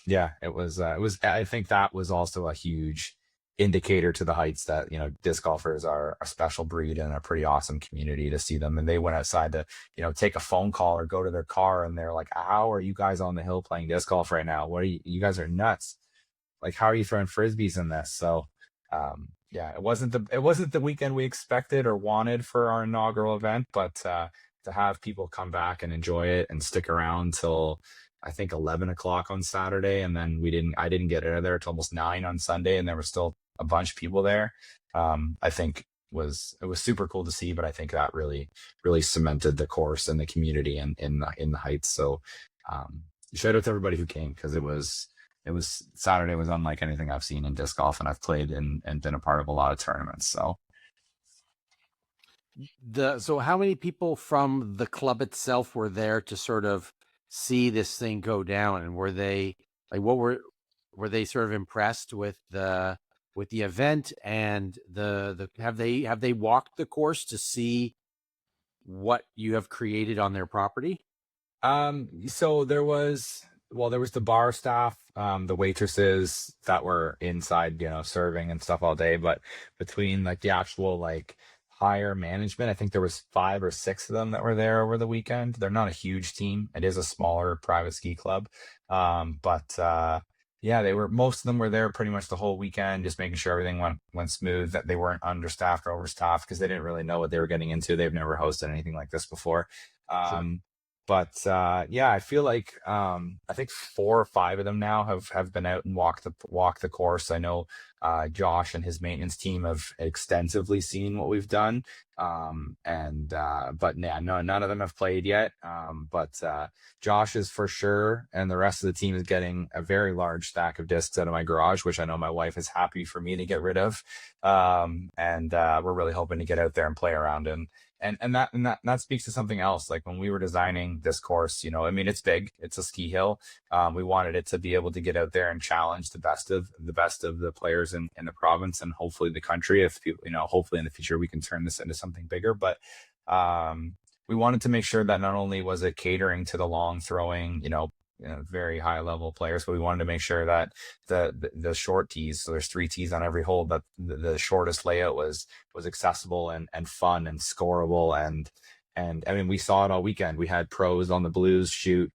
yeah, it was I think that was also a huge indicator to the Heights that disc golfers are a special breed and a pretty awesome community to see them. And they went outside to take a phone call or go to their car, and they're like, how are you guys on the hill playing disc golf right now? What are you guys are nuts. Like, how are you throwing frisbees in this? So yeah, it wasn't the weekend we expected or wanted for our inaugural event, but to have people come back and enjoy it and stick around till I think 11 o'clock on Saturday, and then I didn't get out of there till almost 9 on Sunday, and there were still a bunch of people there. I think it was super cool to see, but I think that really cemented the course and the community in the Heights. So shout out to everybody who came, because it was Saturday was unlike anything I've seen in disc golf, and I've played and been a part of a lot of tournaments. So so how many people from the club itself were there to sort of see this thing go down, and were they like, were they sort of impressed with the event, and have they walked the course to see what you have created on their property? So there was the bar staff, the waitresses that were inside, serving and stuff all day. But between like the actual like higher management, I think there was 5 or 6 of them that were there over the weekend. They're not a huge team. It is a smaller private ski club. But yeah, most of them were there pretty much the whole weekend, just making sure everything went smooth, that they weren't understaffed or overstaffed, because they didn't really know what they were getting into. They've never hosted anything like this before. Sure. But yeah, I feel like I think 4 or 5 of them now have been out and walked the course. I know Josh and his maintenance team have extensively seen what we've done. But yeah, no, none of them have played yet. But Josh is for sure, and the rest of the team is getting a very large stack of discs out of my garage, which I know my wife is happy for me to get rid of. We're really hoping to get out there and play around and that speaks to something else. Like when we were designing this course, I mean, it's big, it's a ski hill. We wanted it to be able to get out there and challenge the best of the players in the province, and hopefully the country. If people, hopefully in the future we can turn this into something bigger. But we wanted to make sure that not only was it catering to the long throwing, very high level players, but we wanted to make sure that the short tees, so there's 3 tees on every hole, but the shortest layout was accessible and fun and scoreable. And I mean, we saw it all weekend. We had pros on the blues shoot,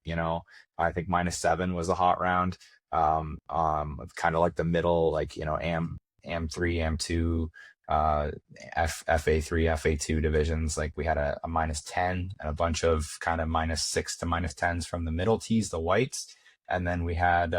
I think -7 was a hot round. Kind of like the middle, like, AM3, AM2, FA3, FA2 divisions. Like we had a -10 and a bunch of kind of -6 to -10s from the middle tees, the whites. And then we had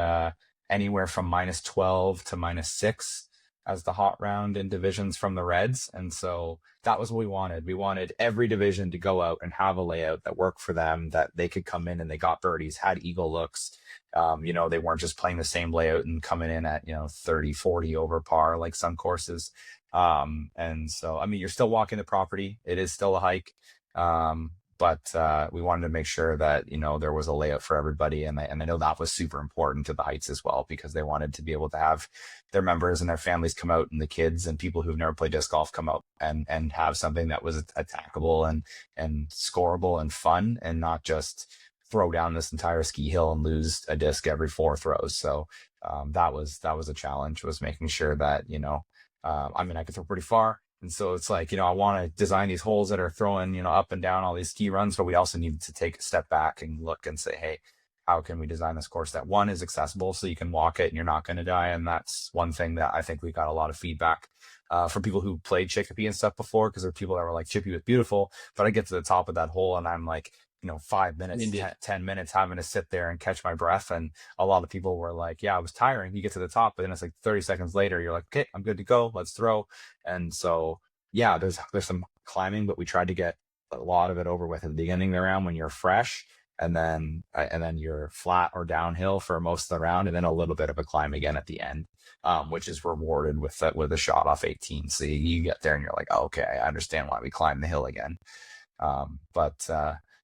anywhere from -12 to -6 as the hot round in divisions from the reds. And so that was what we wanted. We wanted every division to go out and have a layout that worked for them, that they could come in and they got birdies, had eagle looks. They weren't just playing the same layout and coming in at, 30, 40 over par, like some courses. And so, I mean, you're still walking the property. It is still a hike. But we wanted to make sure that, there was a layout for everybody. And I know that was super important to the Heights as well, because they wanted to be able to have their members and their families come out, and the kids and people who've never played disc golf come out and have something that was attackable and scoreable and fun, and not just throw down this entire ski hill and lose a disc every 4 throws. So that was a challenge, was making sure that, I mean, I could throw pretty far. And so it's like, I want to design these holes that are throwing, up and down all these ski runs, but we also need to take a step back and look and say, hey, how can we design this course that, one, is accessible so you can walk it and you're not going to die? And that's one thing that I think we got a lot of feedback from people who played Chicopee and stuff before, because there are people that were like, Chippy was beautiful, but I get to the top of that hole and I'm like, 5 minutes, 10 minutes having to sit there and catch my breath. And a lot of people were like, yeah, it was tiring. You get to the top, but then it's like 30 seconds later, you're like, okay, I'm good to go. Let's throw. And so, yeah, there's some climbing, but we tried to get a lot of it over with at the beginning of the round when you're fresh. and then you're flat or downhill for most of the round, and then a little bit of a climb again at the end, which is rewarded with a shot off 18. So you get there and you're like, oh, okay, I understand why we climbed the hill again. But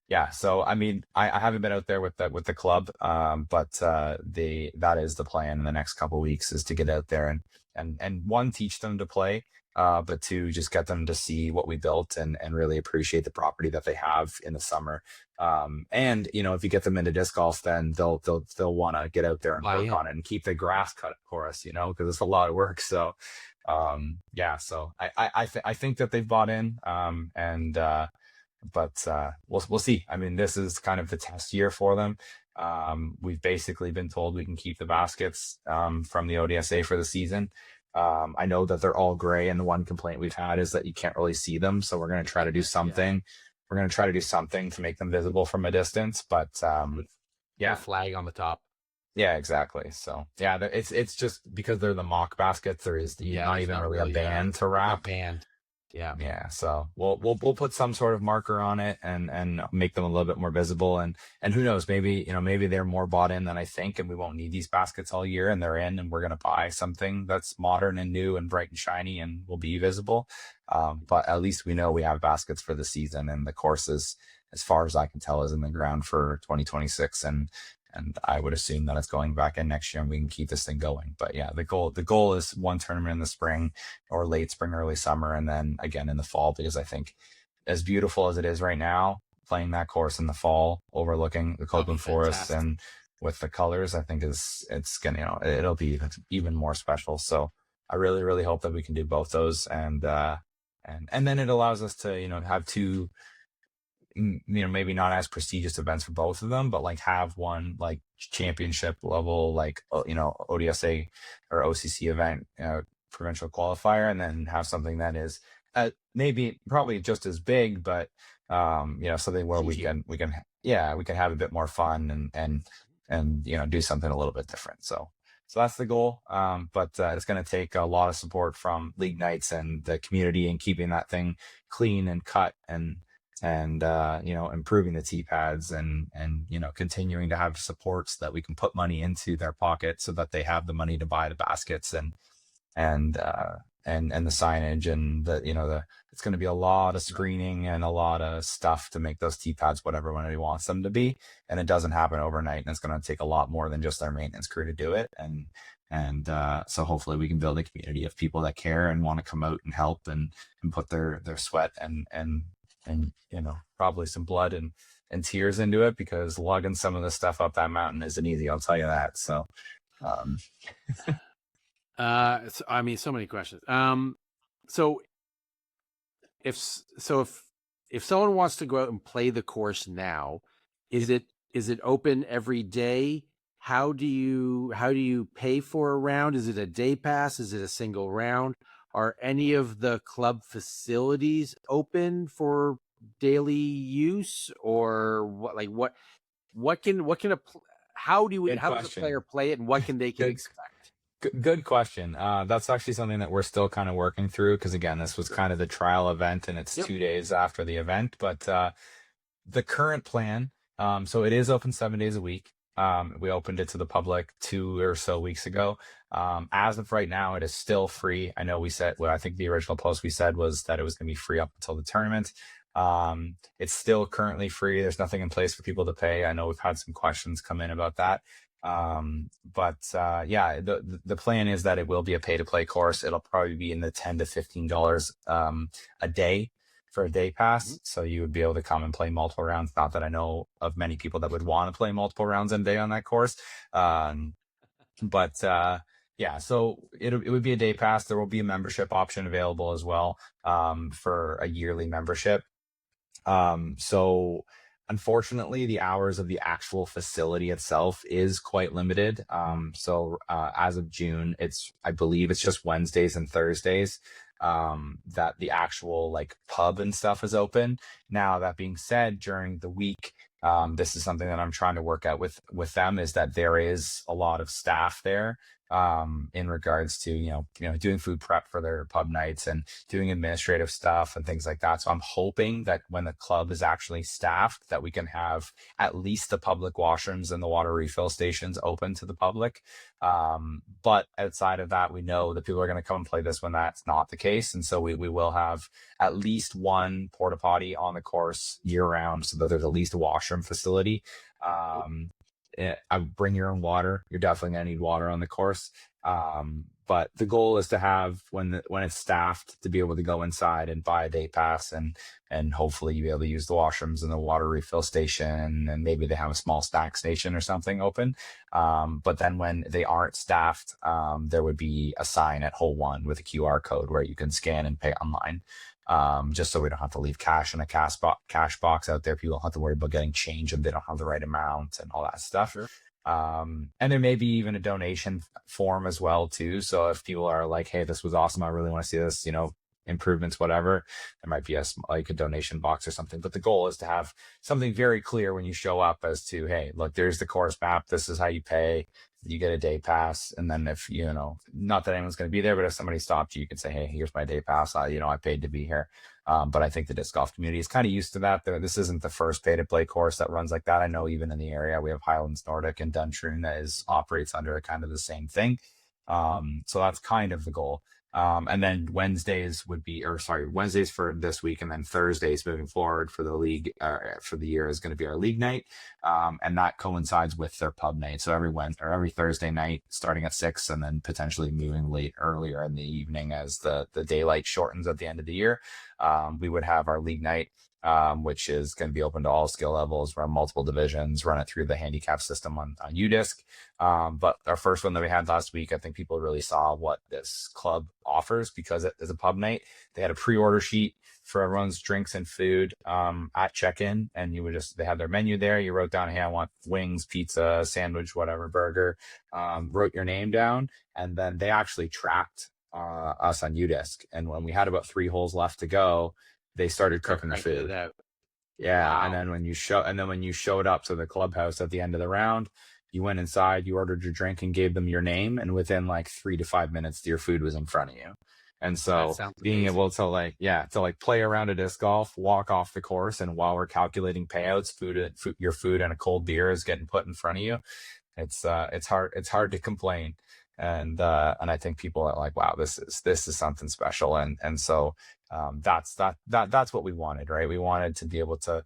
yeah, so I mean, I haven't been out there with the club, but that is the plan in the next couple of weeks, is to get out there and one, teach them to play, but two, just get them to see what we built and really appreciate the property that they have in the summer. And if you get them into disc golf, then they'll want to get out there and work on it and keep the grass cut for us, because it's a lot of work. So yeah, so I think that they've bought in, but we'll see. I mean, this is kind of the test year for them. We've basically been told we can keep the baskets from the ODSA for the season. I know that they're all gray, and the one complaint we've had is that you can't really see them. So we're going to try to do something. Yeah. We're going to try to do something to make them visible from a distance. But yeah, a flag on the top. Yeah, exactly. So yeah, it's just because they're the mock baskets. There is not even really a band to wrap. Band. Yeah. So we'll put some sort of marker on it and make them a little bit more visible. And who knows, maybe they're more bought in than I think, and we won't need these baskets all year, and they're in, and we're gonna buy something that's modern and new and bright and shiny and will be visible. But at least we know we have baskets for the season, and the course is, as far as I can tell, is in the ground for 2026, and I would assume that it's going back in next year and we can keep this thing going. But yeah, the goal is one tournament in the spring or late spring, early summer, and then again in the fall, because I think, as beautiful as it is right now, playing that course in the fall overlooking the Copeland Forest and with the colors, I think it's gonna, it'll be even more special. So I really, really hope that we can do both those, and then it allows us to have two, maybe not as prestigious events for both of them, but like have one like championship level, like ODSA or OCC event, provincial qualifier, and then have something that is probably just as big, but something where we can have a bit more fun and do something a little bit different. So that's the goal. But it's going to take a lot of support from league nights and the community, and keeping that thing clean and cut, and improving the tee pads, and continuing to have supports that we can put money into their pocket so that they have the money to buy the baskets and the signage, and it's going to be a lot of screening and a lot of stuff to make those tee pads whatever everybody wants them to be. And it doesn't happen overnight, and it's going to take a lot more than just our maintenance crew to do it. And so hopefully we can build a community of people that care and want to come out and help and put their sweat and probably some blood and tears into it, because lugging some of the stuff up that mountain isn't easy, I'll tell you that. So I mean, so many questions. So if someone wants to go out and play the course now, is it open every day? How do you pay for a round? Is it a day pass? Is it a single round? Are any of the club facilities open for daily use, or how does a player play it, and what can they expect? Good question. That's actually something that we're still kind of working through, because again, this was kind of the trial event, and it's 2 days after the event. But the current plan, so it is open 7 days a week. We opened it to the public 2 or so weeks ago. As of right now, it is still free. I know I think the original post we said was that it was going to be free up until the tournament. It's still currently free. There's nothing in place for people to pay. I know we've had some questions come in about that. But yeah, the plan is that it will be a pay to play course. It'll probably be in the $10 to $15 a day for a day pass. Mm-hmm. So you would be able to come and play multiple rounds. Not that I know of many people that would want to play multiple rounds in a day on that course. But yeah, so it would be a day pass. There will be a membership option available as well, for a yearly membership. So unfortunately, the hours of the actual facility itself is quite limited. So as of June, I believe it's just Wednesdays and Thursdays that the actual like pub and stuff is open. Now, that being said, during the week, this is something that I'm trying to work out with them, is that there is a lot of staff there in regards to doing food prep for their pub nights and doing administrative stuff and things like that. So I'm hoping that when the club is actually staffed, that we can have at least the public washrooms and the water refill stations open to the public. But outside of that, we know that people are going to come and play this when that's not the case, and so we will have at least one porta potty on the course year round, so that there's at least a washroom facility. I bring your own water. You're definitely gonna need water on the course. But the goal is to have when it's staffed to be able to go inside and buy a day pass and hopefully you be able to use the washrooms and the water refill station, and maybe they have a small snack station or something open. But then when they aren't staffed, there would be a sign at hole one with a QR code where you can scan and pay online. Just so we don't have to leave cash in a cash box out there. People don't have to worry about getting change if they don't have the right amount and all that stuff. Sure. And there may be even a donation form as well too. So if people are like, hey, this was awesome, I really want to see this, improvements, whatever, there might be a donation box or something. But the goal is to have something very clear when you show up as to, hey, look, there's the course map, this is how you pay, you get a day pass. And then if not that anyone's going to be there, but if somebody stopped you, you can say, hey, here's my day pass, I paid to be here. But I think the disc golf community is kind of used to that. This isn't the first pay to play course that runs like that. I know even in the area we have Highlands Nordic and Duntroon that operates under kind of the same thing. So that's kind of the goal. And then Wednesdays for this week, and then Thursdays moving forward for the league for the year is going to be our league night, and that coincides with their pub night. So every Thursday night, starting at 6, and then potentially moving earlier in the evening as the daylight shortens at the end of the year. We would have our league night, which is going to be open to all skill levels, run multiple divisions, run it through the handicap system on UDisc. But our first one that we had last week, I think people really saw what this club offers, because it is a pub night. They had a pre-order sheet for everyone's drinks and food at check-in, and they had their menu there. You wrote down, hey, I want wings, pizza, sandwich, whatever, burger, wrote your name down, and then they actually tracked us on UDisc. And when we had about 3 holes left to go, they started cooking the food. Yeah. Wow. And then when you showed up to the clubhouse at the end of the round, you went inside, you ordered your drink and gave them your name, and within like 3 to 5 minutes, your food was in front of you. And so being able to play around a disc golf, walk off the course, and while we're calculating payouts, your food and a cold beer is getting put in front of you. It's hard to complain. And I think people are like, wow, this is something special. And so that's what we wanted, right? We wanted to be able to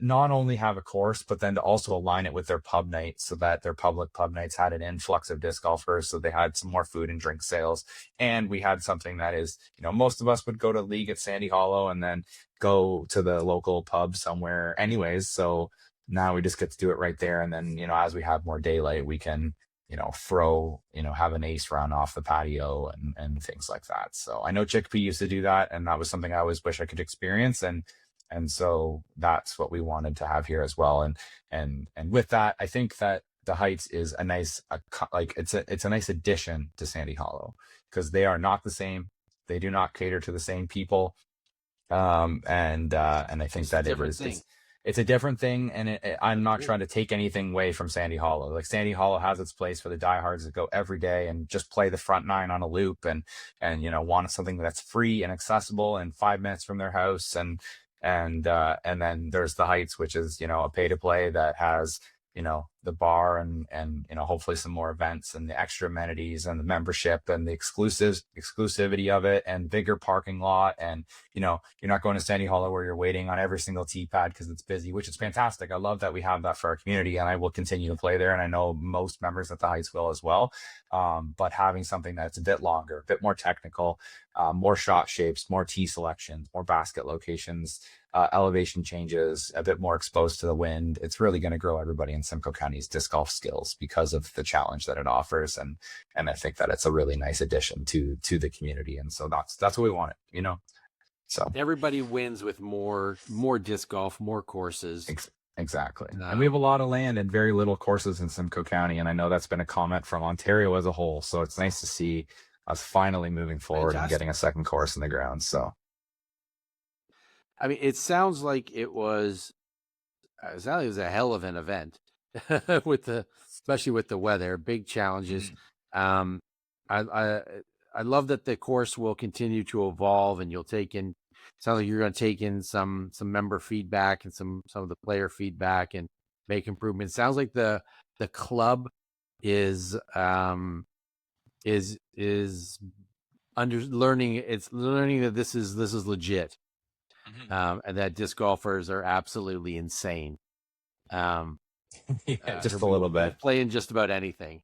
not only have a course, but then to also align it with their pub night, so that their public pub nights had an influx of disc golfers. So they had some more food and drink sales. And we had something that is, most of us would go to league at Sandy Hollow and then go to the local pub somewhere anyways. So now we just get to do it right there. And then, as we have more daylight, we can have an ace run off the patio and things like that. So I know Chickpea used to do that, and that was something I always wish I could experience. And so that's what we wanted to have here as well. And with that, I think that the Heights is a nice, it's a nice addition to Sandy Hollow, because they are not the same. They do not cater to the same people. And I think that it's a different thing, and I'm not trying to take anything away from Sandy Hollow. Like, Sandy Hollow has its place for the diehards that go every day and just play the front 9 on a loop, and want something that's free and accessible and 5 minutes from their house. And then there's the Heights, which is a pay to play that has the bar and hopefully some more events and the extra amenities and the membership and the exclusivity of it, and bigger parking lot. And you're not going to Sandy Hollow where you're waiting on every single tee pad because it's busy, which is fantastic. I love that we have that for our community, and I will continue to play there, and I know most members at the Heights will as well. But having something that's a bit longer, a bit more technical, more shot shapes, more tee selections, more basket locations, elevation changes, a bit more exposed to the wind, it's really going to grow everybody in Simcoe County's disc golf skills because of the challenge that it offers. And I think that it's a really nice addition to the community. And so that's what we wanted, so everybody wins with more disc golf, more courses. Exactly. And we have a lot of land and very little courses in Simcoe County. And I know that's been a comment from Ontario as a whole. So it's nice to see us finally moving forward and getting a second course in the ground. So, I mean, it sounds like it was a hell of an event especially with the weather, big challenges. Um, I I love that the course will continue to evolve, and you'll take in. Sounds like you're going to take in some member feedback and some of the player feedback and make improvements. Sounds like the club is under learning. It's learning that this is legit, and that disc golfers are absolutely insane. Yeah, just a Who little will bit. play in just about anything.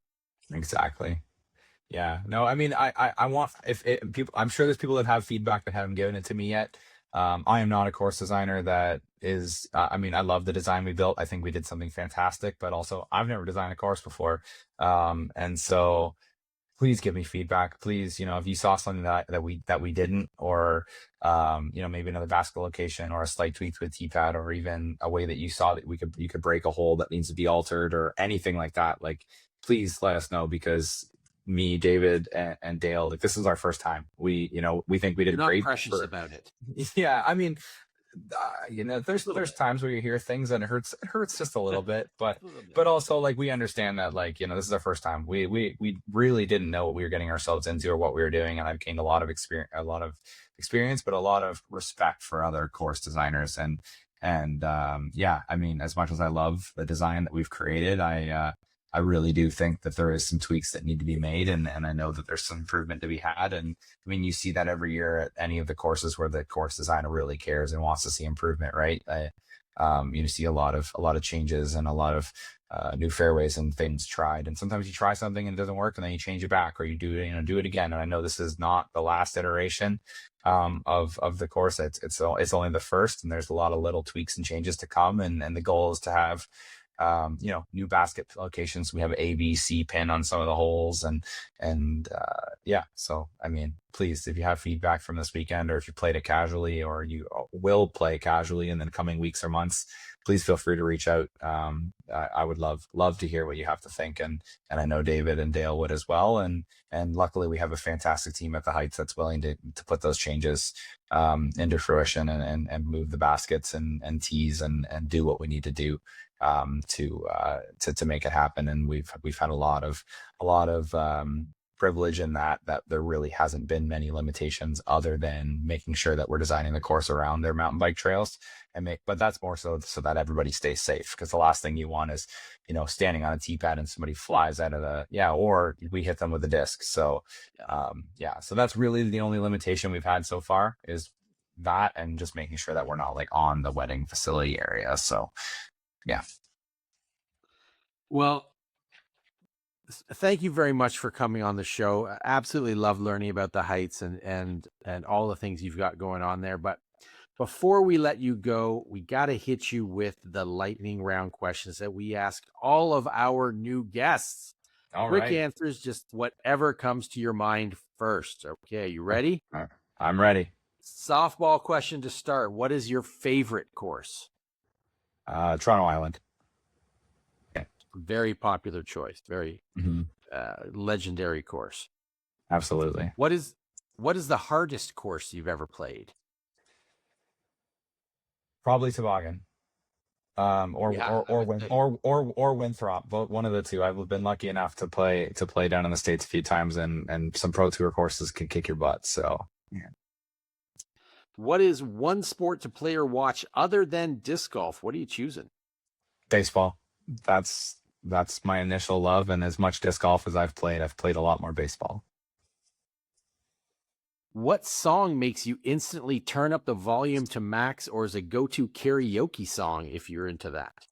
Exactly. Yeah. No, I mean, I want if it, people. I'm sure there's people that have feedback that haven't given it to me yet. I am not a course designer that is. I mean, I love the design we built. I think we did something fantastic, but also I've never designed a course before, and so please give me feedback. Please, if you saw something that we didn't, or maybe another basketball location or a slight tweak to a tee pad, or even a way that you saw that you could break a hole that needs to be altered or anything like that, like please let us know, because me, David, and Dale, like this is our first time. We think we You're did not great precious for about it. yeah, I mean, there's Bit. times where you hear things and it hurts just a little bit, but A little bit. but also, like, we understand that, like, this is our first time. We really didn't know what we were getting ourselves into or what we were doing, and I've gained a lot of experience, but a lot of respect for other course designers. And yeah, I mean, as much as I love the design that we've created, I really do think that there is some tweaks that need to be made, and I know that there's some improvement to be had. And I mean, you see that every year at any of the courses where the course designer really cares and wants to see improvement, right? You see a lot of changes and a lot of new fairways and things tried. And sometimes you try something and it doesn't work, and then you change it back, or you do it again. And I know this is not the last iteration of the course. It's only the first, and there's a lot of little tweaks and changes to come. And the goal is to have new basket locations. We have A, B, C pin on some of the holes, and yeah. So I mean, please, if you have feedback from this weekend, or if you played it casually, or you will play casually in the coming weeks or months, please feel free to reach out. I would love to hear what you have to think, and I know David and Dale would as well. And luckily, we have a fantastic team at the Heights that's willing to put those changes into fruition, and move the baskets and tees, and do what we need to do to make it happen. And we've had a lot of privilege in that there really hasn't been many limitations, other than making sure that we're designing the course around their mountain bike trails, but that's more so that everybody stays safe, because the last thing you want is standing on a tee pad and somebody flies out of or we hit them with a disc. So so that's really the only limitation we've had so far, is that, and just making sure that we're not like on the wedding facility area. So yeah. Well, thank you very much for coming on the show. I absolutely love learning about the Heights and all the things you've got going on there. But before we let you go, we got to hit you with the lightning round questions that we ask all of our new guests. All Quick right. answers, just whatever comes to your mind first. Okay, you ready? I'm ready. Softball question to start. What is your favorite course? Toronto Island. Very popular choice. Very Mm-hmm. legendary course. Absolutely. What is the hardest course you've ever played? Probably Toboggan. Or Yeah, I would say. or Winthrop. Both, one of the two. I've been lucky enough to play down in the States a few times, and some pro tour courses can kick your butt. So yeah. What is one sport to play or watch other than disc golf? What are you choosing? Baseball. That's my initial love, and as much disc golf as I've played a lot more baseball. What song makes you instantly turn up the volume to max, or is a go-to karaoke song if you're into that?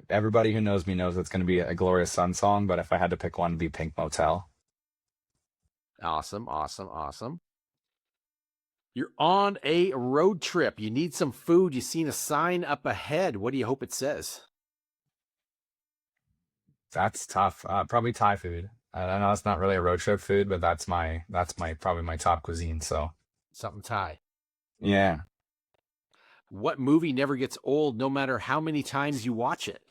Everybody who knows me knows it's going to be a Glorious Sun song, but if I had to pick one, it'd be Pink Motel. Awesome, awesome, awesome. You're on a road trip. You need some food. You've seen a sign up ahead. What do you hope it says? That's tough. Probably Thai food. I know it's not really a road trip food, but that's my probably my top cuisine. So Something Thai. yeah. What movie never gets old no matter how many times you watch it?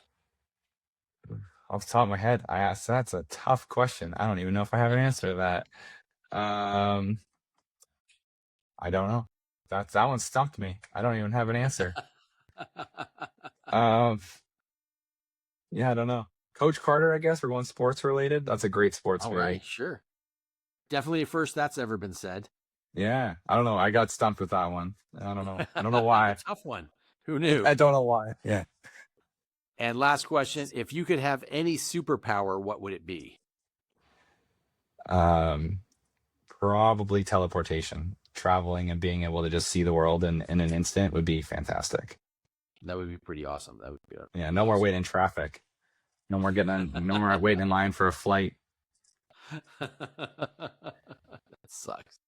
Off the top of my head, that's a tough question. I don't even know if I have an answer to that. Um, I don't know. That one stumped me. I don't even have an answer. Um, yeah, I don't know. Coach Carter, I guess we're going sports related. That's a great sports All movie. right, sure. Definitely a first that's ever been said. Yeah, I don't know. I got stumped with that one. I don't know. I don't know why. Tough one. Who knew? I don't know why. Yeah. And last question: if you could have any superpower, what would it be? Probably teleportation. Traveling and being able to just see the world in an instant would be fantastic. That would be pretty awesome. That would be Yeah, no more waiting in traffic. No more no more waiting in line for a flight. That sucks.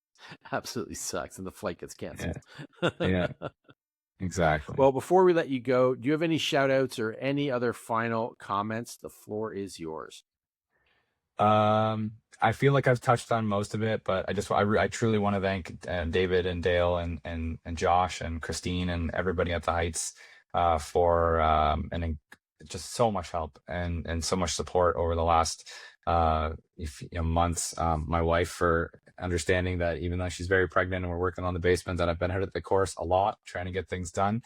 Absolutely sucks, and the flight gets canceled. Yeah, exactly. Well, before we let you go, do you have any shout outs or any other final comments? The floor is yours. I feel like I've touched on most of it, but I truly want to thank David and Dale and Josh and Christine and everybody at the Heights for just so much help and so much support over the last months. My wife for understanding that even though she's very pregnant and we're working on the basement, that I've been out at the course a lot trying to get things done.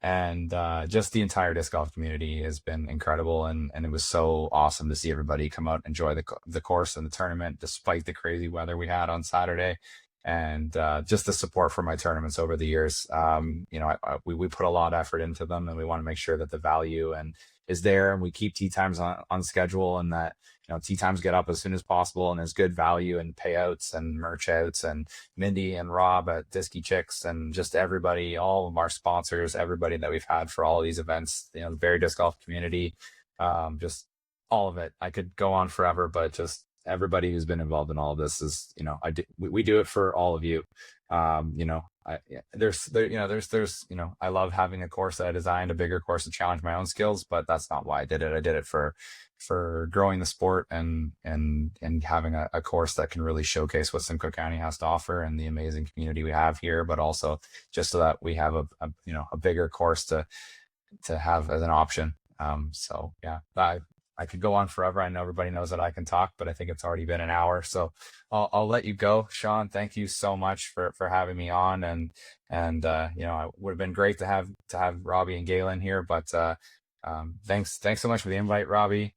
And just the entire disc golf community has been incredible, and it was so awesome to see everybody come out and enjoy the course and the tournament despite the crazy weather we had on Saturday, and just the support for my tournaments over the years. We put a lot of effort into them, and we want to make sure that the value and is there, and we keep tee times on schedule, and that tee times get up as soon as possible, and there's good value and payouts and merch outs, and Mindy and Rob at Disky Chicks, and just everybody, all of our sponsors, everybody that we've had for all of these events, the very disc golf community, just all of it. I could go on forever, but just everybody who's been involved in all of this is, we do it for all of you. I love having a course that I designed, a bigger course to challenge my own skills, but that's not why I did it. I did it for growing the sport and having a course that can really showcase what Simcoe County has to offer and the amazing community we have here, but also just so that we have a bigger course to have as an option. So yeah, I could go on forever. I know everybody knows that I can talk, but I think it's already been an hour. So I'll let you go. Sean, thank you so much for having me on. And it would have been great to have Robbie and Galen here, but thanks so much for the invite, Robbie.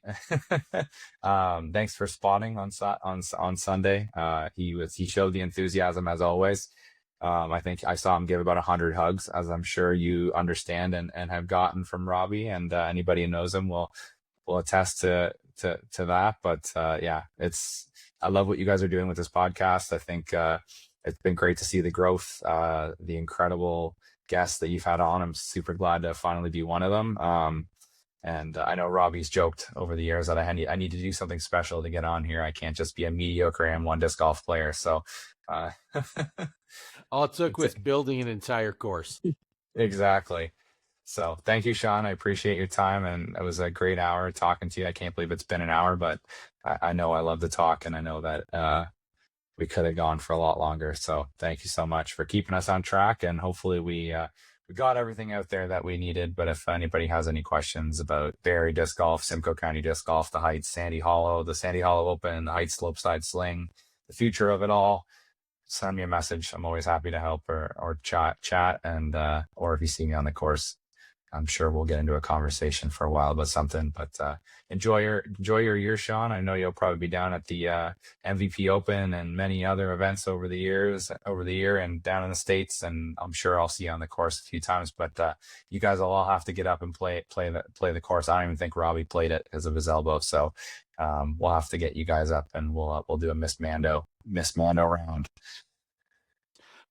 Thanks for spotting on Sunday. He showed the enthusiasm as always. I think I saw him give about 100 hugs, as I'm sure you understand and have gotten from Robbie, and anybody who knows him will attest to that. But I love what you guys are doing with this podcast. I think it's been great to see the growth, the incredible guests that you've had on. I'm super glad to finally be one of them. And I know Robbie's joked over the years that I need to do something special to get on here. I can't just be a mediocre M1 disc golf player. So all it took was building an entire course. Exactly. So thank you, Sean. I appreciate your time, and it was a great hour talking to you. I can't believe it's been an hour, but I know I love to talk, and I know that we could have gone for a lot longer. So thank you so much for keeping us on track, and hopefully we got everything out there that we needed. But if anybody has any questions about Barrie Disc Golf, Simcoe County Disc Golf, the Heights, Sandy Hollow, the Sandy Hollow Open, the Heights Slopeside Sling, the future of it all, send me a message. I'm always happy to help or chat, and or if you see me on the course, I'm sure we'll get into a conversation for a while about something. But enjoy your year, Sean. I know you'll probably be down at the MVP Open and many other events over the year and down in the States, and I'm sure I'll see you on the course a few times. But you guys will all have to get up and play the course. I don't even think Robbie played it because of his elbow, so we'll have to get you guys up, and we'll do a Miss Mando round.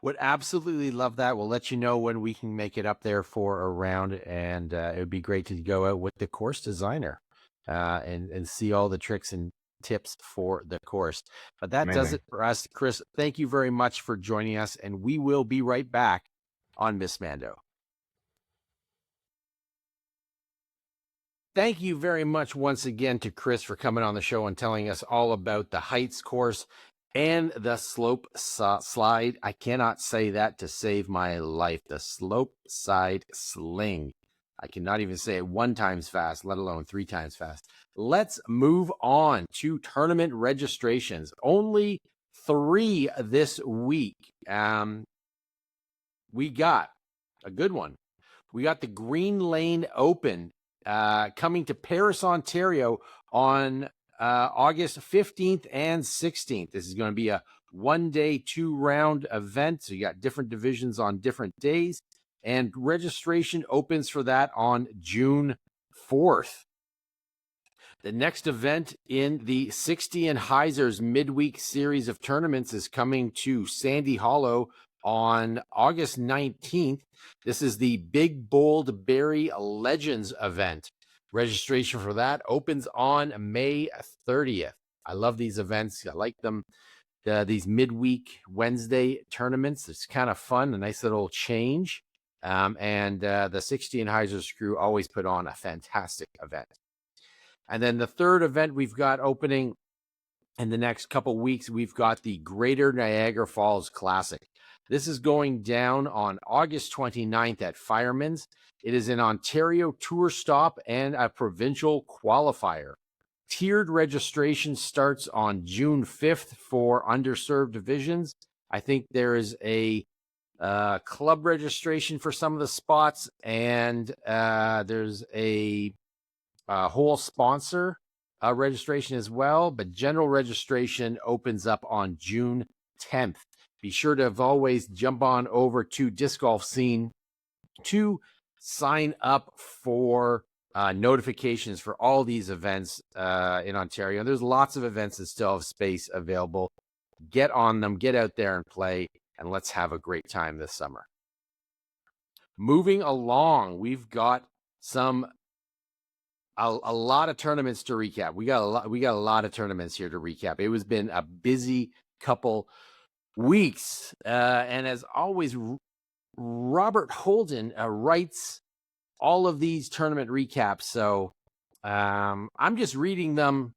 Would absolutely love that. We'll let you know when we can make it up there for a round, and it would be great to go out with the course designer and see all the tricks and tips for the course. But that does it for us. Chris, thank you very much for joining us, and we will be right back on Miss Mando. Thank you very much once again to Chris for coming on the show and telling us all about the Heights course and the slope slide. I cannot say that to save my life. The Slopeside Sling. I cannot even say it 1 time fast, let alone 3 times fast. Let's move on to tournament registrations. Only 3 this week. We got a good one. We got the Green Lane Open coming to Paris, Ontario on August 15th and 16th. This is going to be a 1-day, 2-round event. So you got different divisions on different days. And registration opens for that on June 4th. The next event in the 60 and Heisers midweek series of tournaments is coming to Sandy Hollow on August 19th. This is the Big Bold Berry Legends event. Registration for that opens on May 30th. I love these events. I like them. These midweek Wednesday tournaments. It's kind of fun, a nice little change. And the 60 and Heisers crew always put on a fantastic event. And then the third event we've got opening in the next couple weeks, we've got the Greater Niagara Falls Classic. This is going down on August 29th at Fireman's. It is an Ontario tour stop and a provincial qualifier. Tiered registration starts on June 5th for underserved divisions. I think there is a club registration for some of the spots, and there's a whole sponsor registration as well, but general registration opens up on June 10th. Be sure to, as always, jump on over to Disc Golf Scene to sign up for notifications for all these events in Ontario. And there's lots of events that still have space available. Get on them, get out there and play, and let's have a great time this summer. Moving along, we've got a lot of tournaments to recap. We got a lot of tournaments here to recap. It has been a busy couple weeks, and as always, Robert Holden writes all of these tournament recaps. So I'm just reading them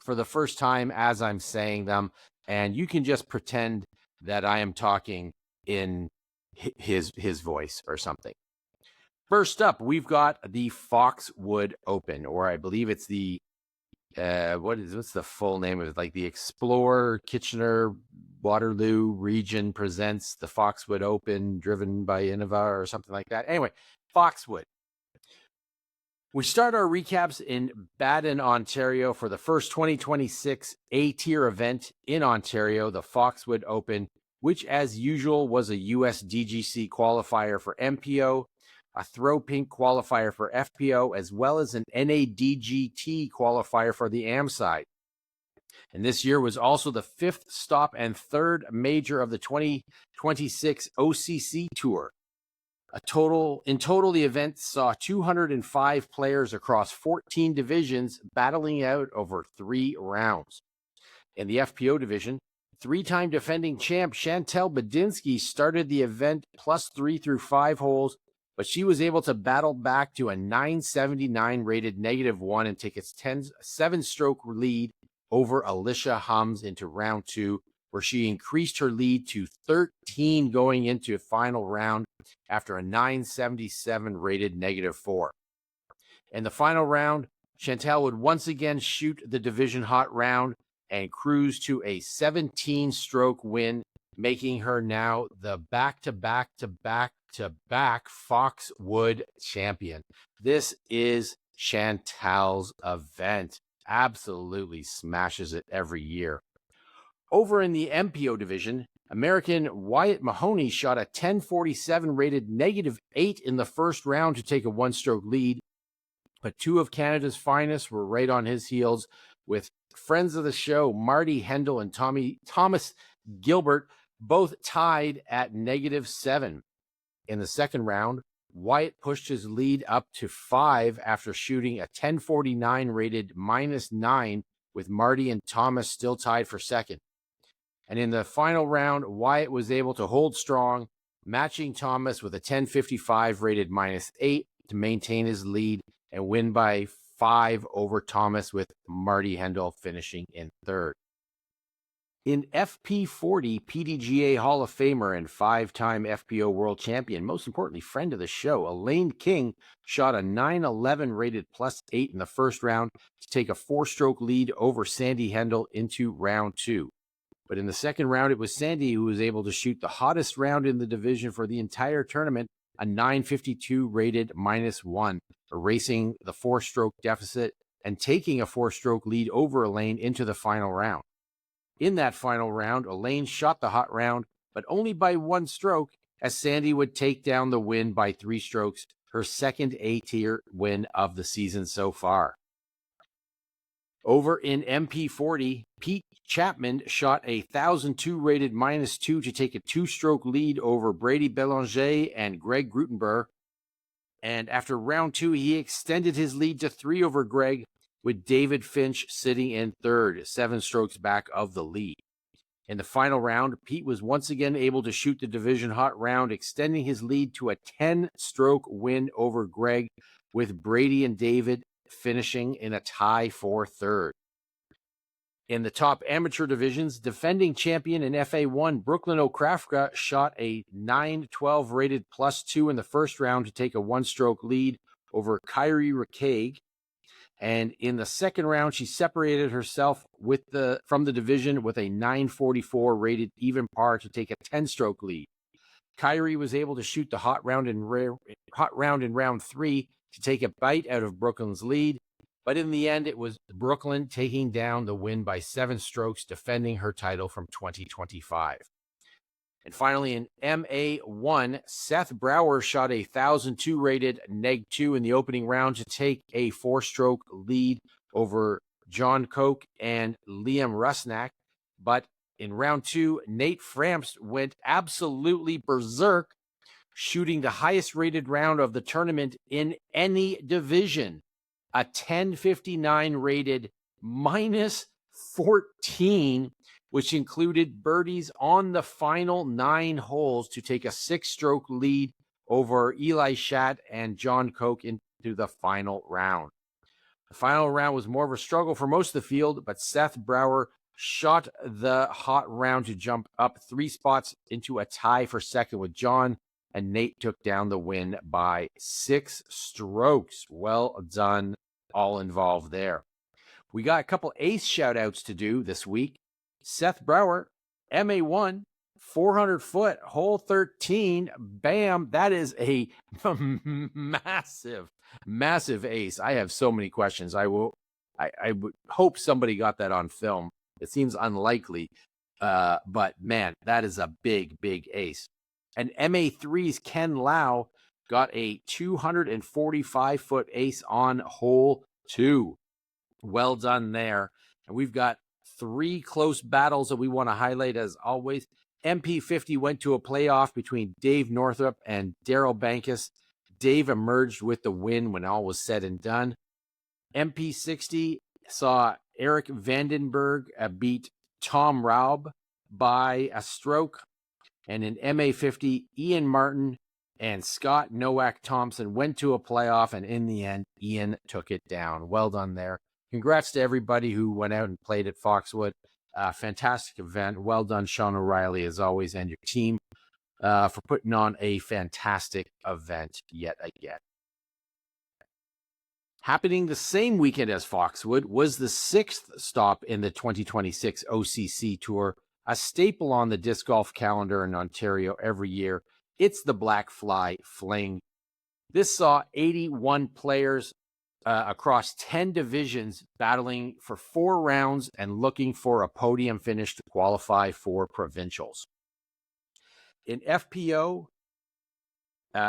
for the first time as I'm saying them, and you can just pretend that I am talking in his voice or something. First up, we've got the Foxwood Open, or I believe it's the what's the full name of it? Like the Explorer Kitchener Waterloo region presents the Foxwood Open, driven by Innova or something like that. Anyway, Foxwood. We start our recaps in Baden, Ontario for the first 2026 A-tier event in Ontario, the Foxwood Open, which as usual was a US DGC qualifier for MPO, a Throw Pink qualifier for FPO, as well as an NADGT qualifier for the AM side. And this year was also the fifth stop and third major of the 2026 OCC Tour. In total, the event saw 205 players across 14 divisions battling out over 3 rounds. In the FPO division, 3-time defending champ Chantel Badinsky started the event +3 through 5 holes, but she was able to battle back to a 979 rated -1 and take its 7-stroke lead over Alicia Hums into round 2, where she increased her lead to 13 going into a final round after a 977 rated -4. In the final round, Chantel would once again shoot the division hot round and cruise to a 17-stroke win, making her now the back-to-back Foxwood champion. This is Chantal's event. Absolutely smashes it every year. Over in the MPO division, American Wyatt Mahoney shot a 1047 rated -8 in the first round to take a 1-stroke lead, but 2 of Canada's finest were right on his heels, with friends of the show Marty Hendel and Thomas Gilbert both tied at -7. In the second round, Wyatt pushed his lead up to 5 after shooting a 1049 rated -9, with Marty and Thomas still tied for second. And in the final round, Wyatt was able to hold strong, matching Thomas with a 1055 rated -8 to maintain his lead and win by 5 over Thomas, with Marty Hendel finishing in third. In FP40, PDGA Hall of Famer and 5-time FPO World Champion, most importantly, friend of the show, Elaine King, shot a 911 rated +8 in the first round to take a 4-stroke lead over Sandy Hendel into round 2. But in the second round, it was Sandy who was able to shoot the hottest round in the division for the entire tournament, a 952 rated -1. erasing the 4-stroke deficit and taking a 4-stroke lead over Elaine into the final round. In that final round, Elaine shot the hot round, but only by 1 stroke, as Sandy would take down the win by 3 strokes, her second A-tier win of the season so far. Over in MP40, Pete Chapman shot a 1,002 rated -2 to take a 2-stroke lead over Brady Belanger and Greg Grutenberg. And after round 2, he extended his lead to 3 over Greg, with David Finch sitting in third, 7 strokes back of the lead. In the final round, Pete was once again able to shoot the division hot round, extending his lead to a 10-stroke win over Greg, with Brady and David finishing in a tie for third. In the top amateur divisions, defending champion in FA1, Brooklyn Okrafka shot a 912 rated +2 in the first round to take a 1-stroke lead over Kyrie Rakeig. And in the second round, she separated herself from the division with a 944 rated even par to take a 10-stroke lead. Kyrie was able to shoot the hot round in round 3 to take a bite out of Brooklyn's lead, but in the end, it was Brooklyn taking down the win by 7 strokes, defending her title from 2025. And finally, in MA1, Seth Brower shot a 1,002 rated -2 in the opening round to take a 4-stroke lead over John Koch and Liam Rusnak. But in round 2, Nate Framps went absolutely berserk, shooting the highest rated round of the tournament in any division, a 1059 rated -14, which included birdies on the final 9 holes to take a 6-stroke lead over Eli Schatt and John Koch into the final round. The final round was more of a struggle for most of the field, but Seth Brower shot the hot round to jump up 3 spots into a tie for second with John, and Nate took down the win by 6 strokes. Well done, all involved there. We got a couple ace shout-outs to do this week. Seth Brower, MA1, 400-foot, hole 13. Bam, that is a massive ace. I have so many questions. I would hope somebody got that on film. It seems unlikely, but man, that is a big ace. And MA3's Ken Lau got a 245-foot ace on hole 2. Well done there. And we've got 3 close battles that we want to highlight as always. MP50 went to a playoff between Dave Northrup and Daryl Bankus. Dave emerged with the win when all was said and done. MP60 saw Eric Vandenberg beat Tom Raub by a stroke. And in MA50, Ian Martin and Scott Nowak Thompson went to a playoff, and in the end, Ian took it down. Well done there. Congrats to everybody who went out and played at Foxwood. Fantastic event. Well done, Sean O'Reilly, as always, and your team for putting on a fantastic event yet again. Happening the same weekend as Foxwood was the 6th stop in the 2026 OCC Tour, a staple on the disc golf calendar in Ontario every year. It's the Black Fly Fling. This saw 81 players across 10 divisions battling for 4 rounds and looking for a podium finish to qualify for provincials. In FPO,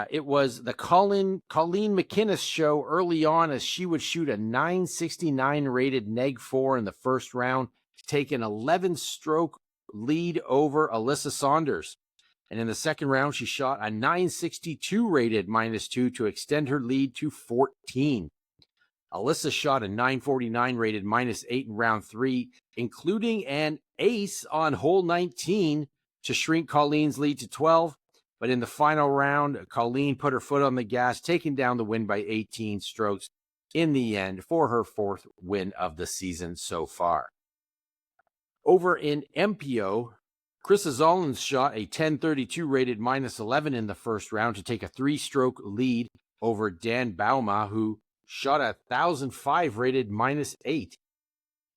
it was the Colleen McInnes show early on, as she would shoot a 969 rated -4 in the first round to take an 11-stroke lead over Alyssa Saunders. And in the second round, she shot a 962 rated -2 to extend her lead to 14. Alyssa shot a 949 rated -8 in round 3, including an ace on hole 19 to shrink Colleen's lead to 12. But in the final round, Colleen put her foot on the gas, taking down the win by 18 strokes in the end for her 4th win of the season so far. Over in MPO, Chris Zollins shot a 1032 rated -11 in the first round to take a 3-stroke lead over Dan Bauma, who shot a 1005 rated -8.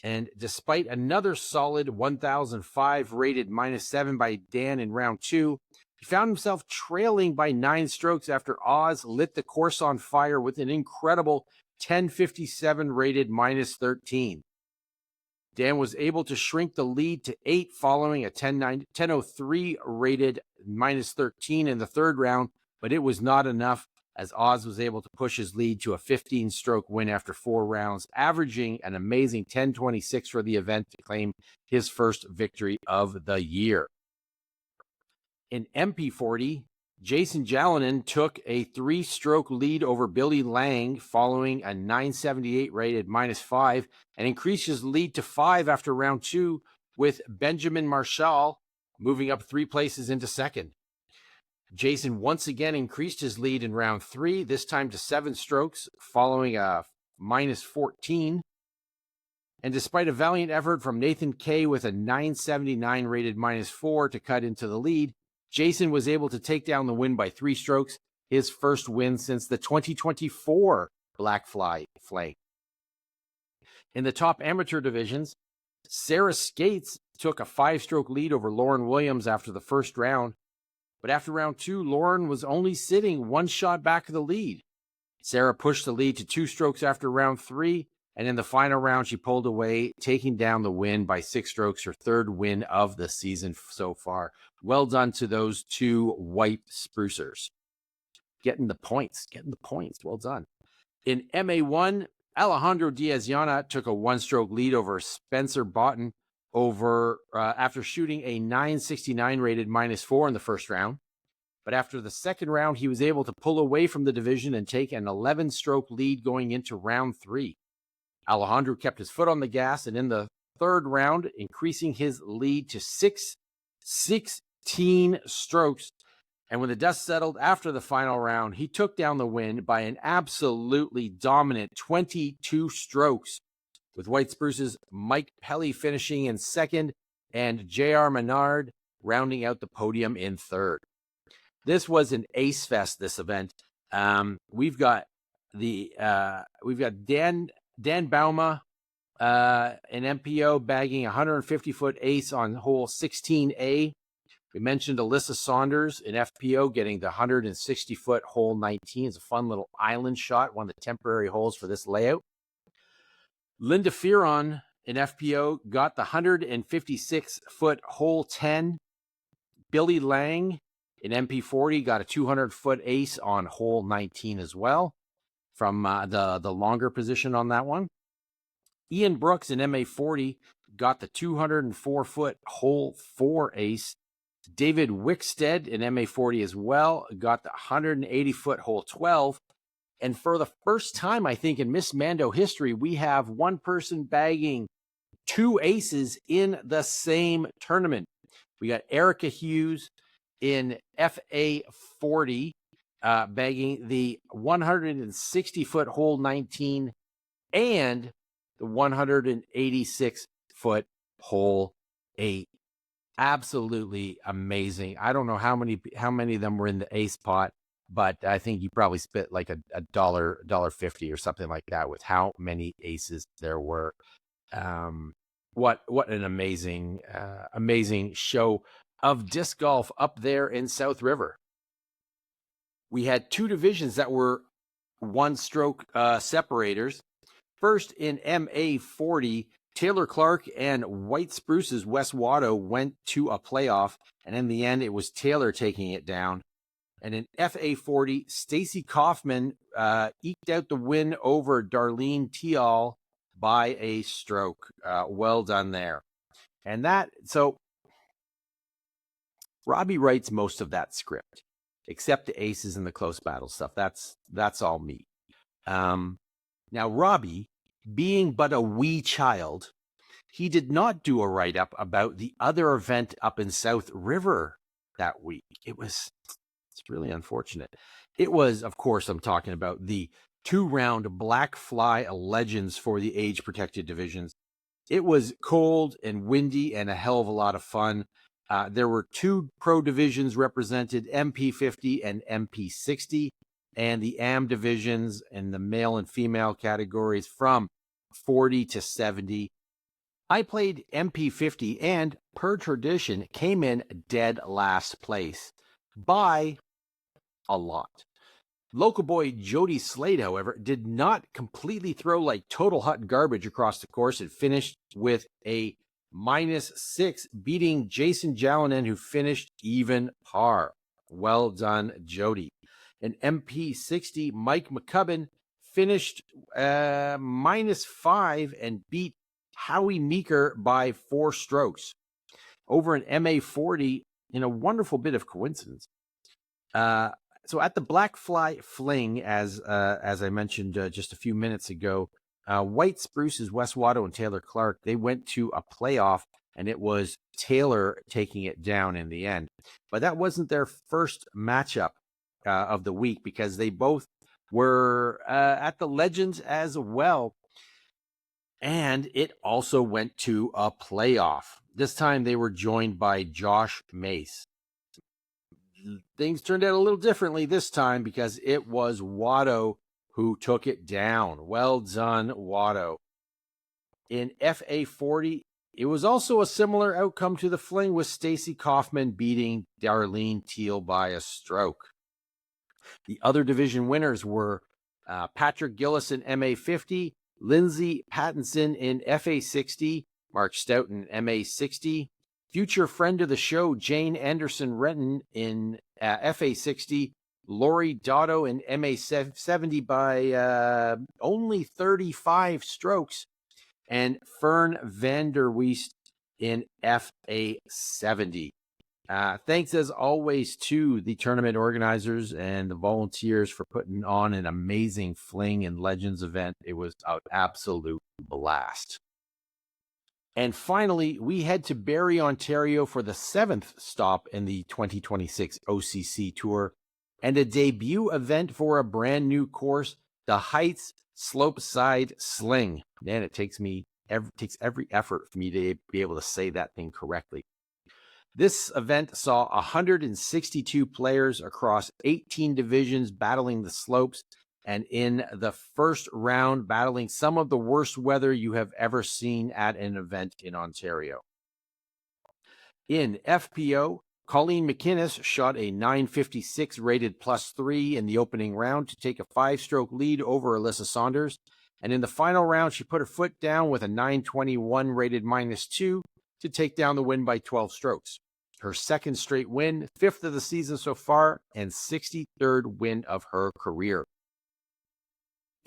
And despite another solid 1005 rated -7 by Dan in round 2, He found himself trailing by 9 strokes after Oz lit the course on fire with an incredible 10:57 rated -13. Dan was able to shrink the lead to 8 following a 10:03 rated -13 in the third round, but it was not enough as Oz was able to push his lead to a 15-stroke win after 4 rounds, averaging an amazing 10:26 for the event to claim his first victory of the year. In MP40, Jason Jalonen took a 3-stroke lead over Billy Lang following a 978 rated -5 and increased his lead to 5 after round 2, with Benjamin Marshall moving up 3 places into second. Jason once again increased his lead in round 3, this time to 7 strokes following a -14. And despite a valiant effort from Nathan Kay with a 979 rated -4 to cut into the lead, Jason was able to take down the win by 3 strokes, his first win since the 2024 Black Fling. In the top amateur divisions, Sarah Skates took a 5-stroke lead over Lauren Williams after the first round, but after round 2, Lauren was only sitting 1 shot back of the lead. Sarah pushed the lead to 2 strokes after round 3, and in the final round, she pulled away, taking down the win by 6 strokes, her 3rd win of the season so far. Well done to those 2 white sprucers. Getting the points. Well done. In MA1, Alejandro Diaz-Yana took a 1-stroke lead over Spencer Botten after shooting a 969 rated -4 in the first round. But after the second round, he was able to pull away from the division and take an 11-stroke lead going into round 3. Alejandro kept his foot on the gas, and in the third round, increasing his lead to 16 strokes. And when the dust settled after the final round, he took down the win by an absolutely dominant 22 strokes, with White Spruce's Mike Pelly finishing in second and J.R. Menard rounding out the podium in third. This was an ace fest, this event. We've got Dan Bauma in MPO bagging a 150-foot ace on hole 16A. We mentioned Alyssa Saunders in FPO getting the 160-foot hole 19. It's a fun little island shot, one of the temporary holes for this layout. Linda Fearon in FPO got the 156-foot hole 10. Billy Lang in MP40 got a 200-foot ace on hole 19 as well, from the longer position on that one. Ian Brooks in MA40 got the 204-foot hole 4 ace. David Wickstead in MA40 as well got the 180-foot hole 12. And for the first time, I think, in Miss Mando history, we have one person bagging 2 aces in the same tournament. We got Erica Hughes in FA40 bagging the 160-foot hole 19 and the 186-foot hole 8. Absolutely amazing. I don't know how many of them were in the ace pot, but I think you probably spent like a $1.50 or something like that with how many aces there were. What an amazing show of disc golf up there in South River. We had 2 divisions that were 1-stroke separators. First, in MA40, Taylor Clark and White Spruce's Wes Watto went to a playoff, and in the end, it was Taylor taking it down. And in FA40, Stacy Kaufman eked out the win over Darlene Teal by a stroke. Well done there. And so Robbie writes most of that script, except the aces and the close battle stuff. That's all me. Now, Robbie, being but a wee child, he did not do a write-up about the other event up in South River that week. It's really unfortunate. It was, of course, I'm talking about the 2-round Black Fly Legends for the age-protected divisions. It was cold and windy and a hell of a lot of fun. There were 2 pro divisions represented, MP50 and MP60, and the AM divisions and the male and female categories from 40 to 70. I played MP50 and, per tradition, came in dead last place. by a lot. Local boy Jody Slade, however, did not completely throw like total hot garbage across the course. It finished with a -6, beating Jason Jalonen, who finished even par. Well done, Jody. In MP60, Mike McCubbin finished -5 and beat Howie Meeker by 4 strokes. Over in MA40, in a wonderful bit of coincidence, so at the Blackfly Fling, as I mentioned just a few minutes ago, White Spruce's Wes Watto and Taylor Clark, they went to a playoff, and it was Taylor taking it down in the end. But that wasn't their first matchup of the week, because they both were at the Legends as well. And it also went to a playoff. This time they were joined by Josh Mace. Things turned out a little differently this time, because it was Watto who took it down. Well done, Watto. In FA40, it was also a similar outcome to the Fling, with Stacy Kaufman beating Darlene Teal by a stroke. The other division winners were Patrick Gillis in MA50, Lindsay Pattinson in FA60, Mark Stout in MA60, future friend of the show Jane Anderson Renton in FA60, Lori Dotto in MA70 by only 35 strokes, and Fern Vanderweest in FA70. Thanks as always to the tournament organizers and the volunteers for putting on an amazing Fling and Legends event. It was an absolute blast. And finally, we head to Barrie, Ontario for the 7th stop in the 2026 OCC Tour, and a debut event for a brand new course, the Heights Slopeside Sling. Man, it takes every effort for me to be able to say that thing correctly. This event saw 162 players across 18 divisions battling the slopes, and in the first round battling some of the worst weather you have ever seen at an event in Ontario. In FPO, Colleen McInnes shot a 956 rated +3 in the opening round to take a 5-stroke lead over Alyssa Saunders, and in the final round she put her foot down with a 921 rated -2 to take down the win by 12 strokes. Her second straight win, 5th of the season so far, and 63rd win of her career.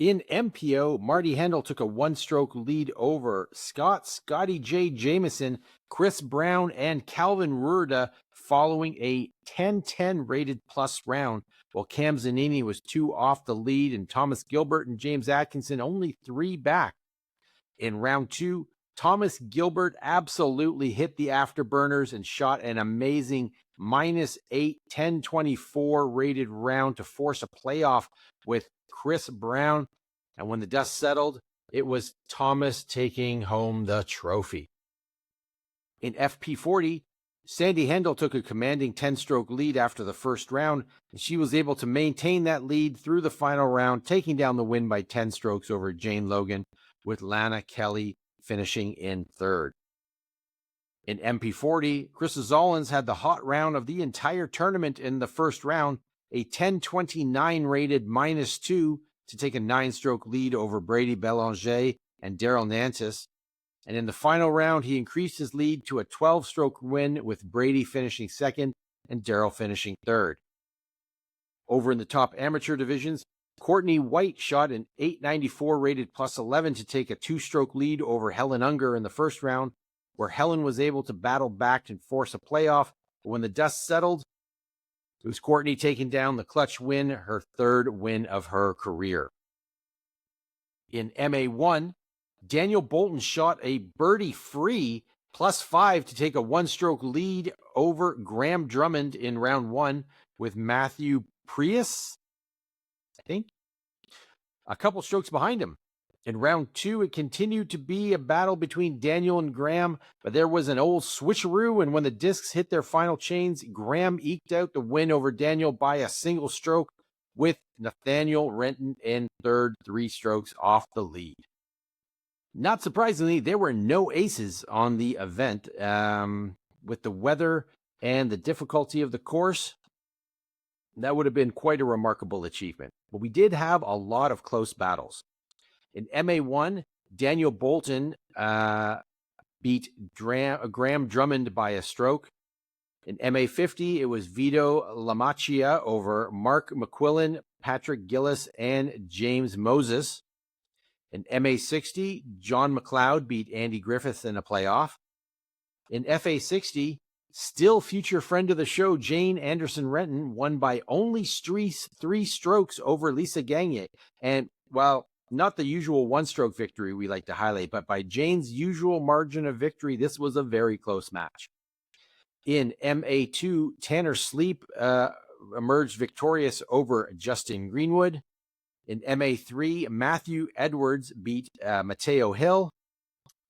In MPO, Marty Hendel took a 1-stroke lead over Scotty J. Jameson, Chris Brown, and Calvin Ruerda following a 10-10 rated plus round, while Cam Zanini was 2 off the lead and Thomas Gilbert and James Atkinson only 3 back. In round 2, Thomas Gilbert absolutely hit the afterburners and shot an amazing -8, 10-24 rated round to force a playoff with Chris Brown. And when the dust settled, it was Thomas taking home the trophy. In FP40, Sandy Hendel took a commanding 10-stroke lead after the first round, and she was able to maintain that lead through the final round, taking down the win by 10 strokes over Jane Logan, with Lana Kelly finishing in 3rd. In MP40, Chris Zollins had the hot round of the entire tournament in the first round, a 10-29 rated -2 to take a 9-stroke lead over Brady Belanger and Daryl Nantis. And in the final round, he increased his lead to a 12-stroke win, with Brady finishing 2nd and Daryl finishing 3rd. Over in the top amateur divisions, Courtney White shot an 894 rated +11 to take a 2-stroke lead over Helen Unger in the first round, where Helen was able to battle back and force a playoff. But when the dust settled, it was Courtney taking down the clutch win, her 3rd win of her career. In MA1, Daniel Bolton shot a birdie free +5 to take a 1-stroke lead over Graham Drummond in round 1, with Matthew Prius, I think, a couple strokes behind him. In round 2, it continued to be a battle between Daniel and Graham, but there was an old switcheroo, and when the discs hit their final chains, Graham eked out the win over Daniel by a single stroke, with Nathaniel Renton in 3rd, 3 strokes off the lead. Not surprisingly, there were no aces on the event. With the weather and the difficulty of the course, That would have been quite a remarkable achievement. But we did have a lot of close battles. In MA1, Daniel Bolton beat Graham Drummond by a stroke. In MA50, it was Vito Lamacchia over Mark McQuillan, Patrick Gillis, and James Moses. In MA60, John McLeod beat Andy Griffith in a playoff. In FA60, still future friend of the show, Jane Anderson Renton, won by only three strokes over Lisa Gagne. And while not the usual one-stroke victory we like to highlight, but by Jane's usual margin of victory, this was a very close match. In MA2, Tanner Sleep emerged victorious over Justin Greenwood. In MA3, Matthew Edwards beat Mateo Hill.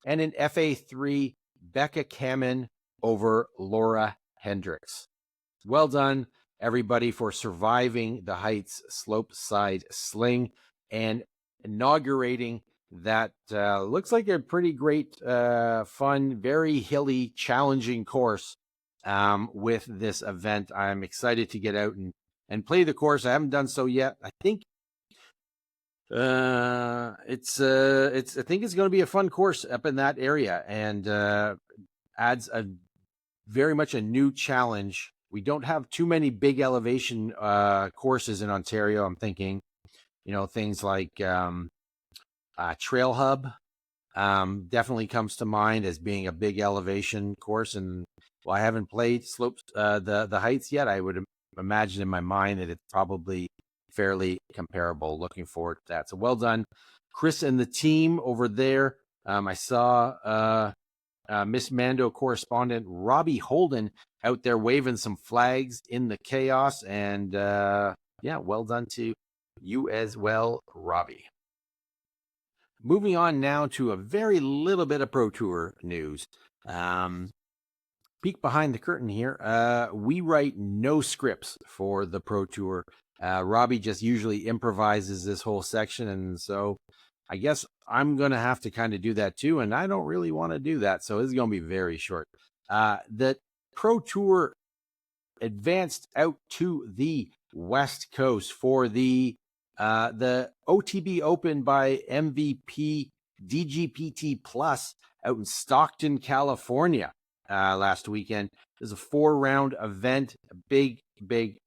And in FA3, Becca Kamen over Laura Hendricks. Well done, everybody, for surviving the Heights Slopeside Sling and inaugurating that looks like a pretty great, fun, very hilly, challenging course with this event. I'm excited to get out and play the course. I haven't done so yet. I think I think it's going to be a fun course up in that area, and adds a very much a new challenge. We don't have too many big elevation courses in Ontario. I'm thinking, things like Trail Hub definitely comes to mind as being a big elevation course. And while I haven't played slopes the Heights yet, I would imagine in my mind that it's probably fairly comparable. Looking forward to that. So well done, Chris and the team over there. I saw Miss Mando correspondent Robbie Holden out there waving some flags in the chaos. And well done to you as well, Robbie. Moving on now to a very little bit of Pro Tour news. Peek behind the curtain here. We write no scripts for the Pro Tour. Robbie just usually improvises this whole section, and so I guess I'm going to have to kind of do that too, and I don't really want to do that, so this is going to be very short. The Pro Tour advanced out to the West Coast for the OTB Open by MVP DGPT Plus out in Stockton, California last weekend. It was a 4-round event, a big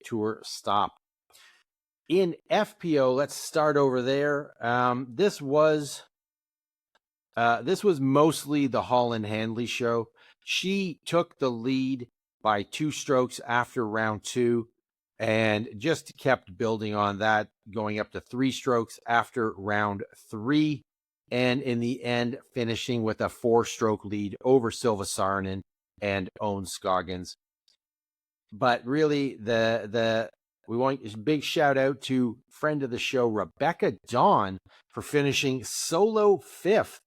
tour stop. In FPO, let's start over there. This was mostly the Holland Handley show. She took the lead by 2 strokes after round 2 and just kept building on that, going up to 3 strokes after round 3, and in the end finishing with a 4-stroke lead over Silva Saarinen and Owen Scoggins. But really, we want a big shout out to friend of the show, Rebecca Dawn, for finishing solo 5th.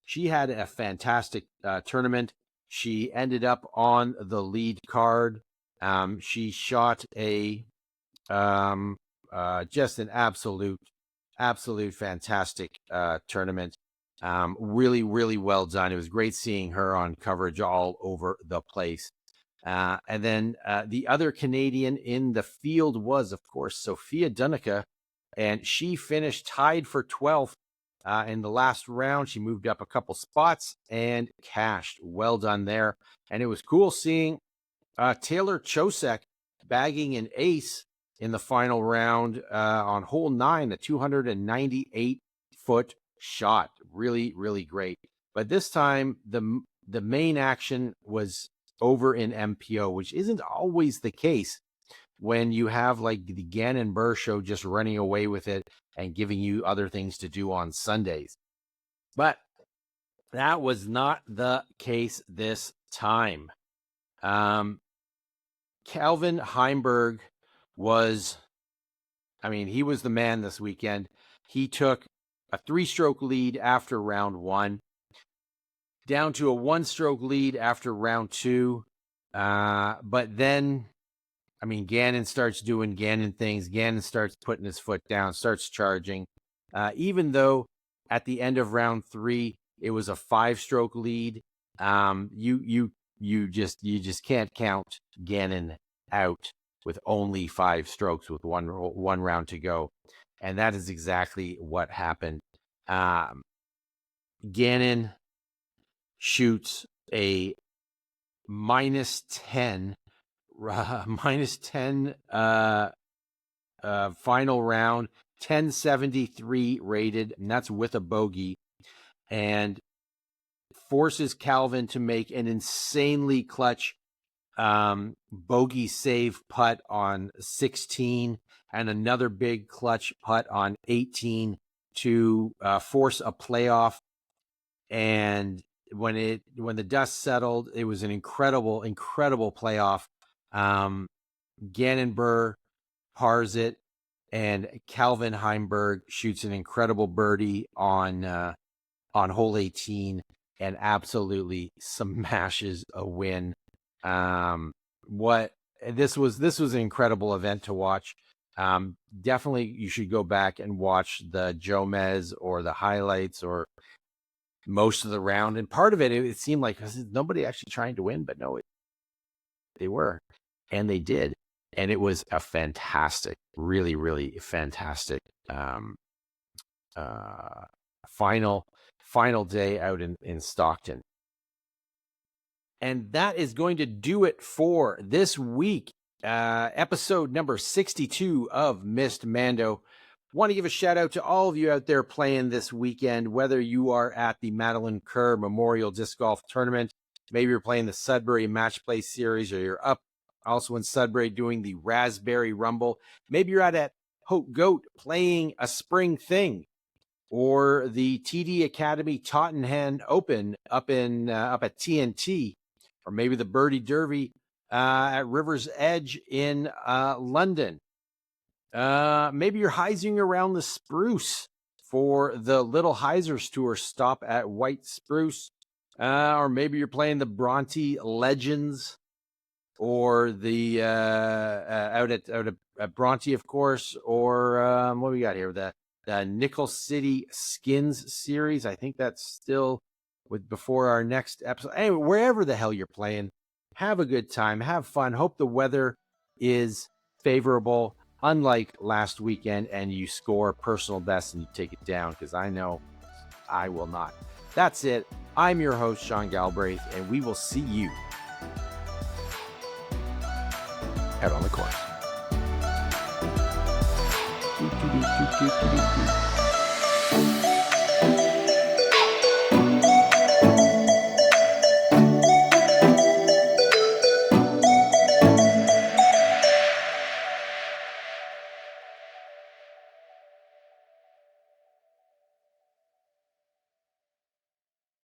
She had a fantastic tournament. She ended up on the lead card. She shot a just an absolute fantastic tournament. Really well done. It was great seeing her on coverage all over the place. And then the other Canadian in the field was, of course, Sophia Dunica, and she finished tied for 12th in the last round. She moved up a couple spots and cashed. Well done there. And it was cool seeing Taylor Chosek bagging an ace in the final round on hole 9, a 298-foot shot. Really great. But this time, the main action was over in MPO, which isn't always the case when you have like the Gannon Burr show just running away with it and giving you other things to do on Sundays. But that was not the case this time. Calvin Heimberg he was the man this weekend. He took a 3-stroke lead after round 1, down to a 1-stroke lead after round 2. But then, Gannon starts doing Gannon things. Gannon starts putting his foot down, starts charging. Even though at the end of round 3, it was a 5-stroke lead. You just can't count Gannon out. with only 5 strokes with one round to go. And that is exactly what happened. Gannon shoots a minus 10 final round, 1073 rated, and that's with a bogey, and forces Calvin to make an insanely clutch bogey save putt on 16 and another big clutch putt on 18 to force a playoff. And when the dust settled, it was an incredible playoff. Gannon Burr pars it, and Calvin Heimberg shoots an incredible birdie on hole 18 and absolutely smashes a win. This was an incredible event to watch. Definitely you should go back and watch the Jomez or the highlights or most of the round. And part of it seemed like nobody actually trying to win, but no, they were, and they did. And it was a fantastic, really, really fantastic final day out in Stockton. And that is going to do it for this week. Episode number 62 of Missed Mando. Want to give a shout out to all of you out there playing this weekend, whether you are at the Madeline Kerr Memorial Disc Golf Tournament, maybe you're playing the Sudbury Match Play Series, or you're up also in Sudbury doing the Raspberry Rumble. Maybe you're at Hope Goat playing a spring thing, or the TD Academy Tottenham Open up at TNT, or maybe the Birdie Derby at River's Edge in London. Maybe you're heising around the Spruce for the Little Heisers Tour stop at White Spruce. Or maybe you're playing the Bronte Legends, or the out at Bronte, of course, or what we got here, the Nickel City Skins series. I think that's still before our next episode. Anyway, wherever the hell you're playing, have a good time, have fun. Hope the weather is favorable, unlike last weekend, and you score personal best and you take it down, because I know I will not. That's it. I'm your host, Sean Galbraith, and we will see you out on the course.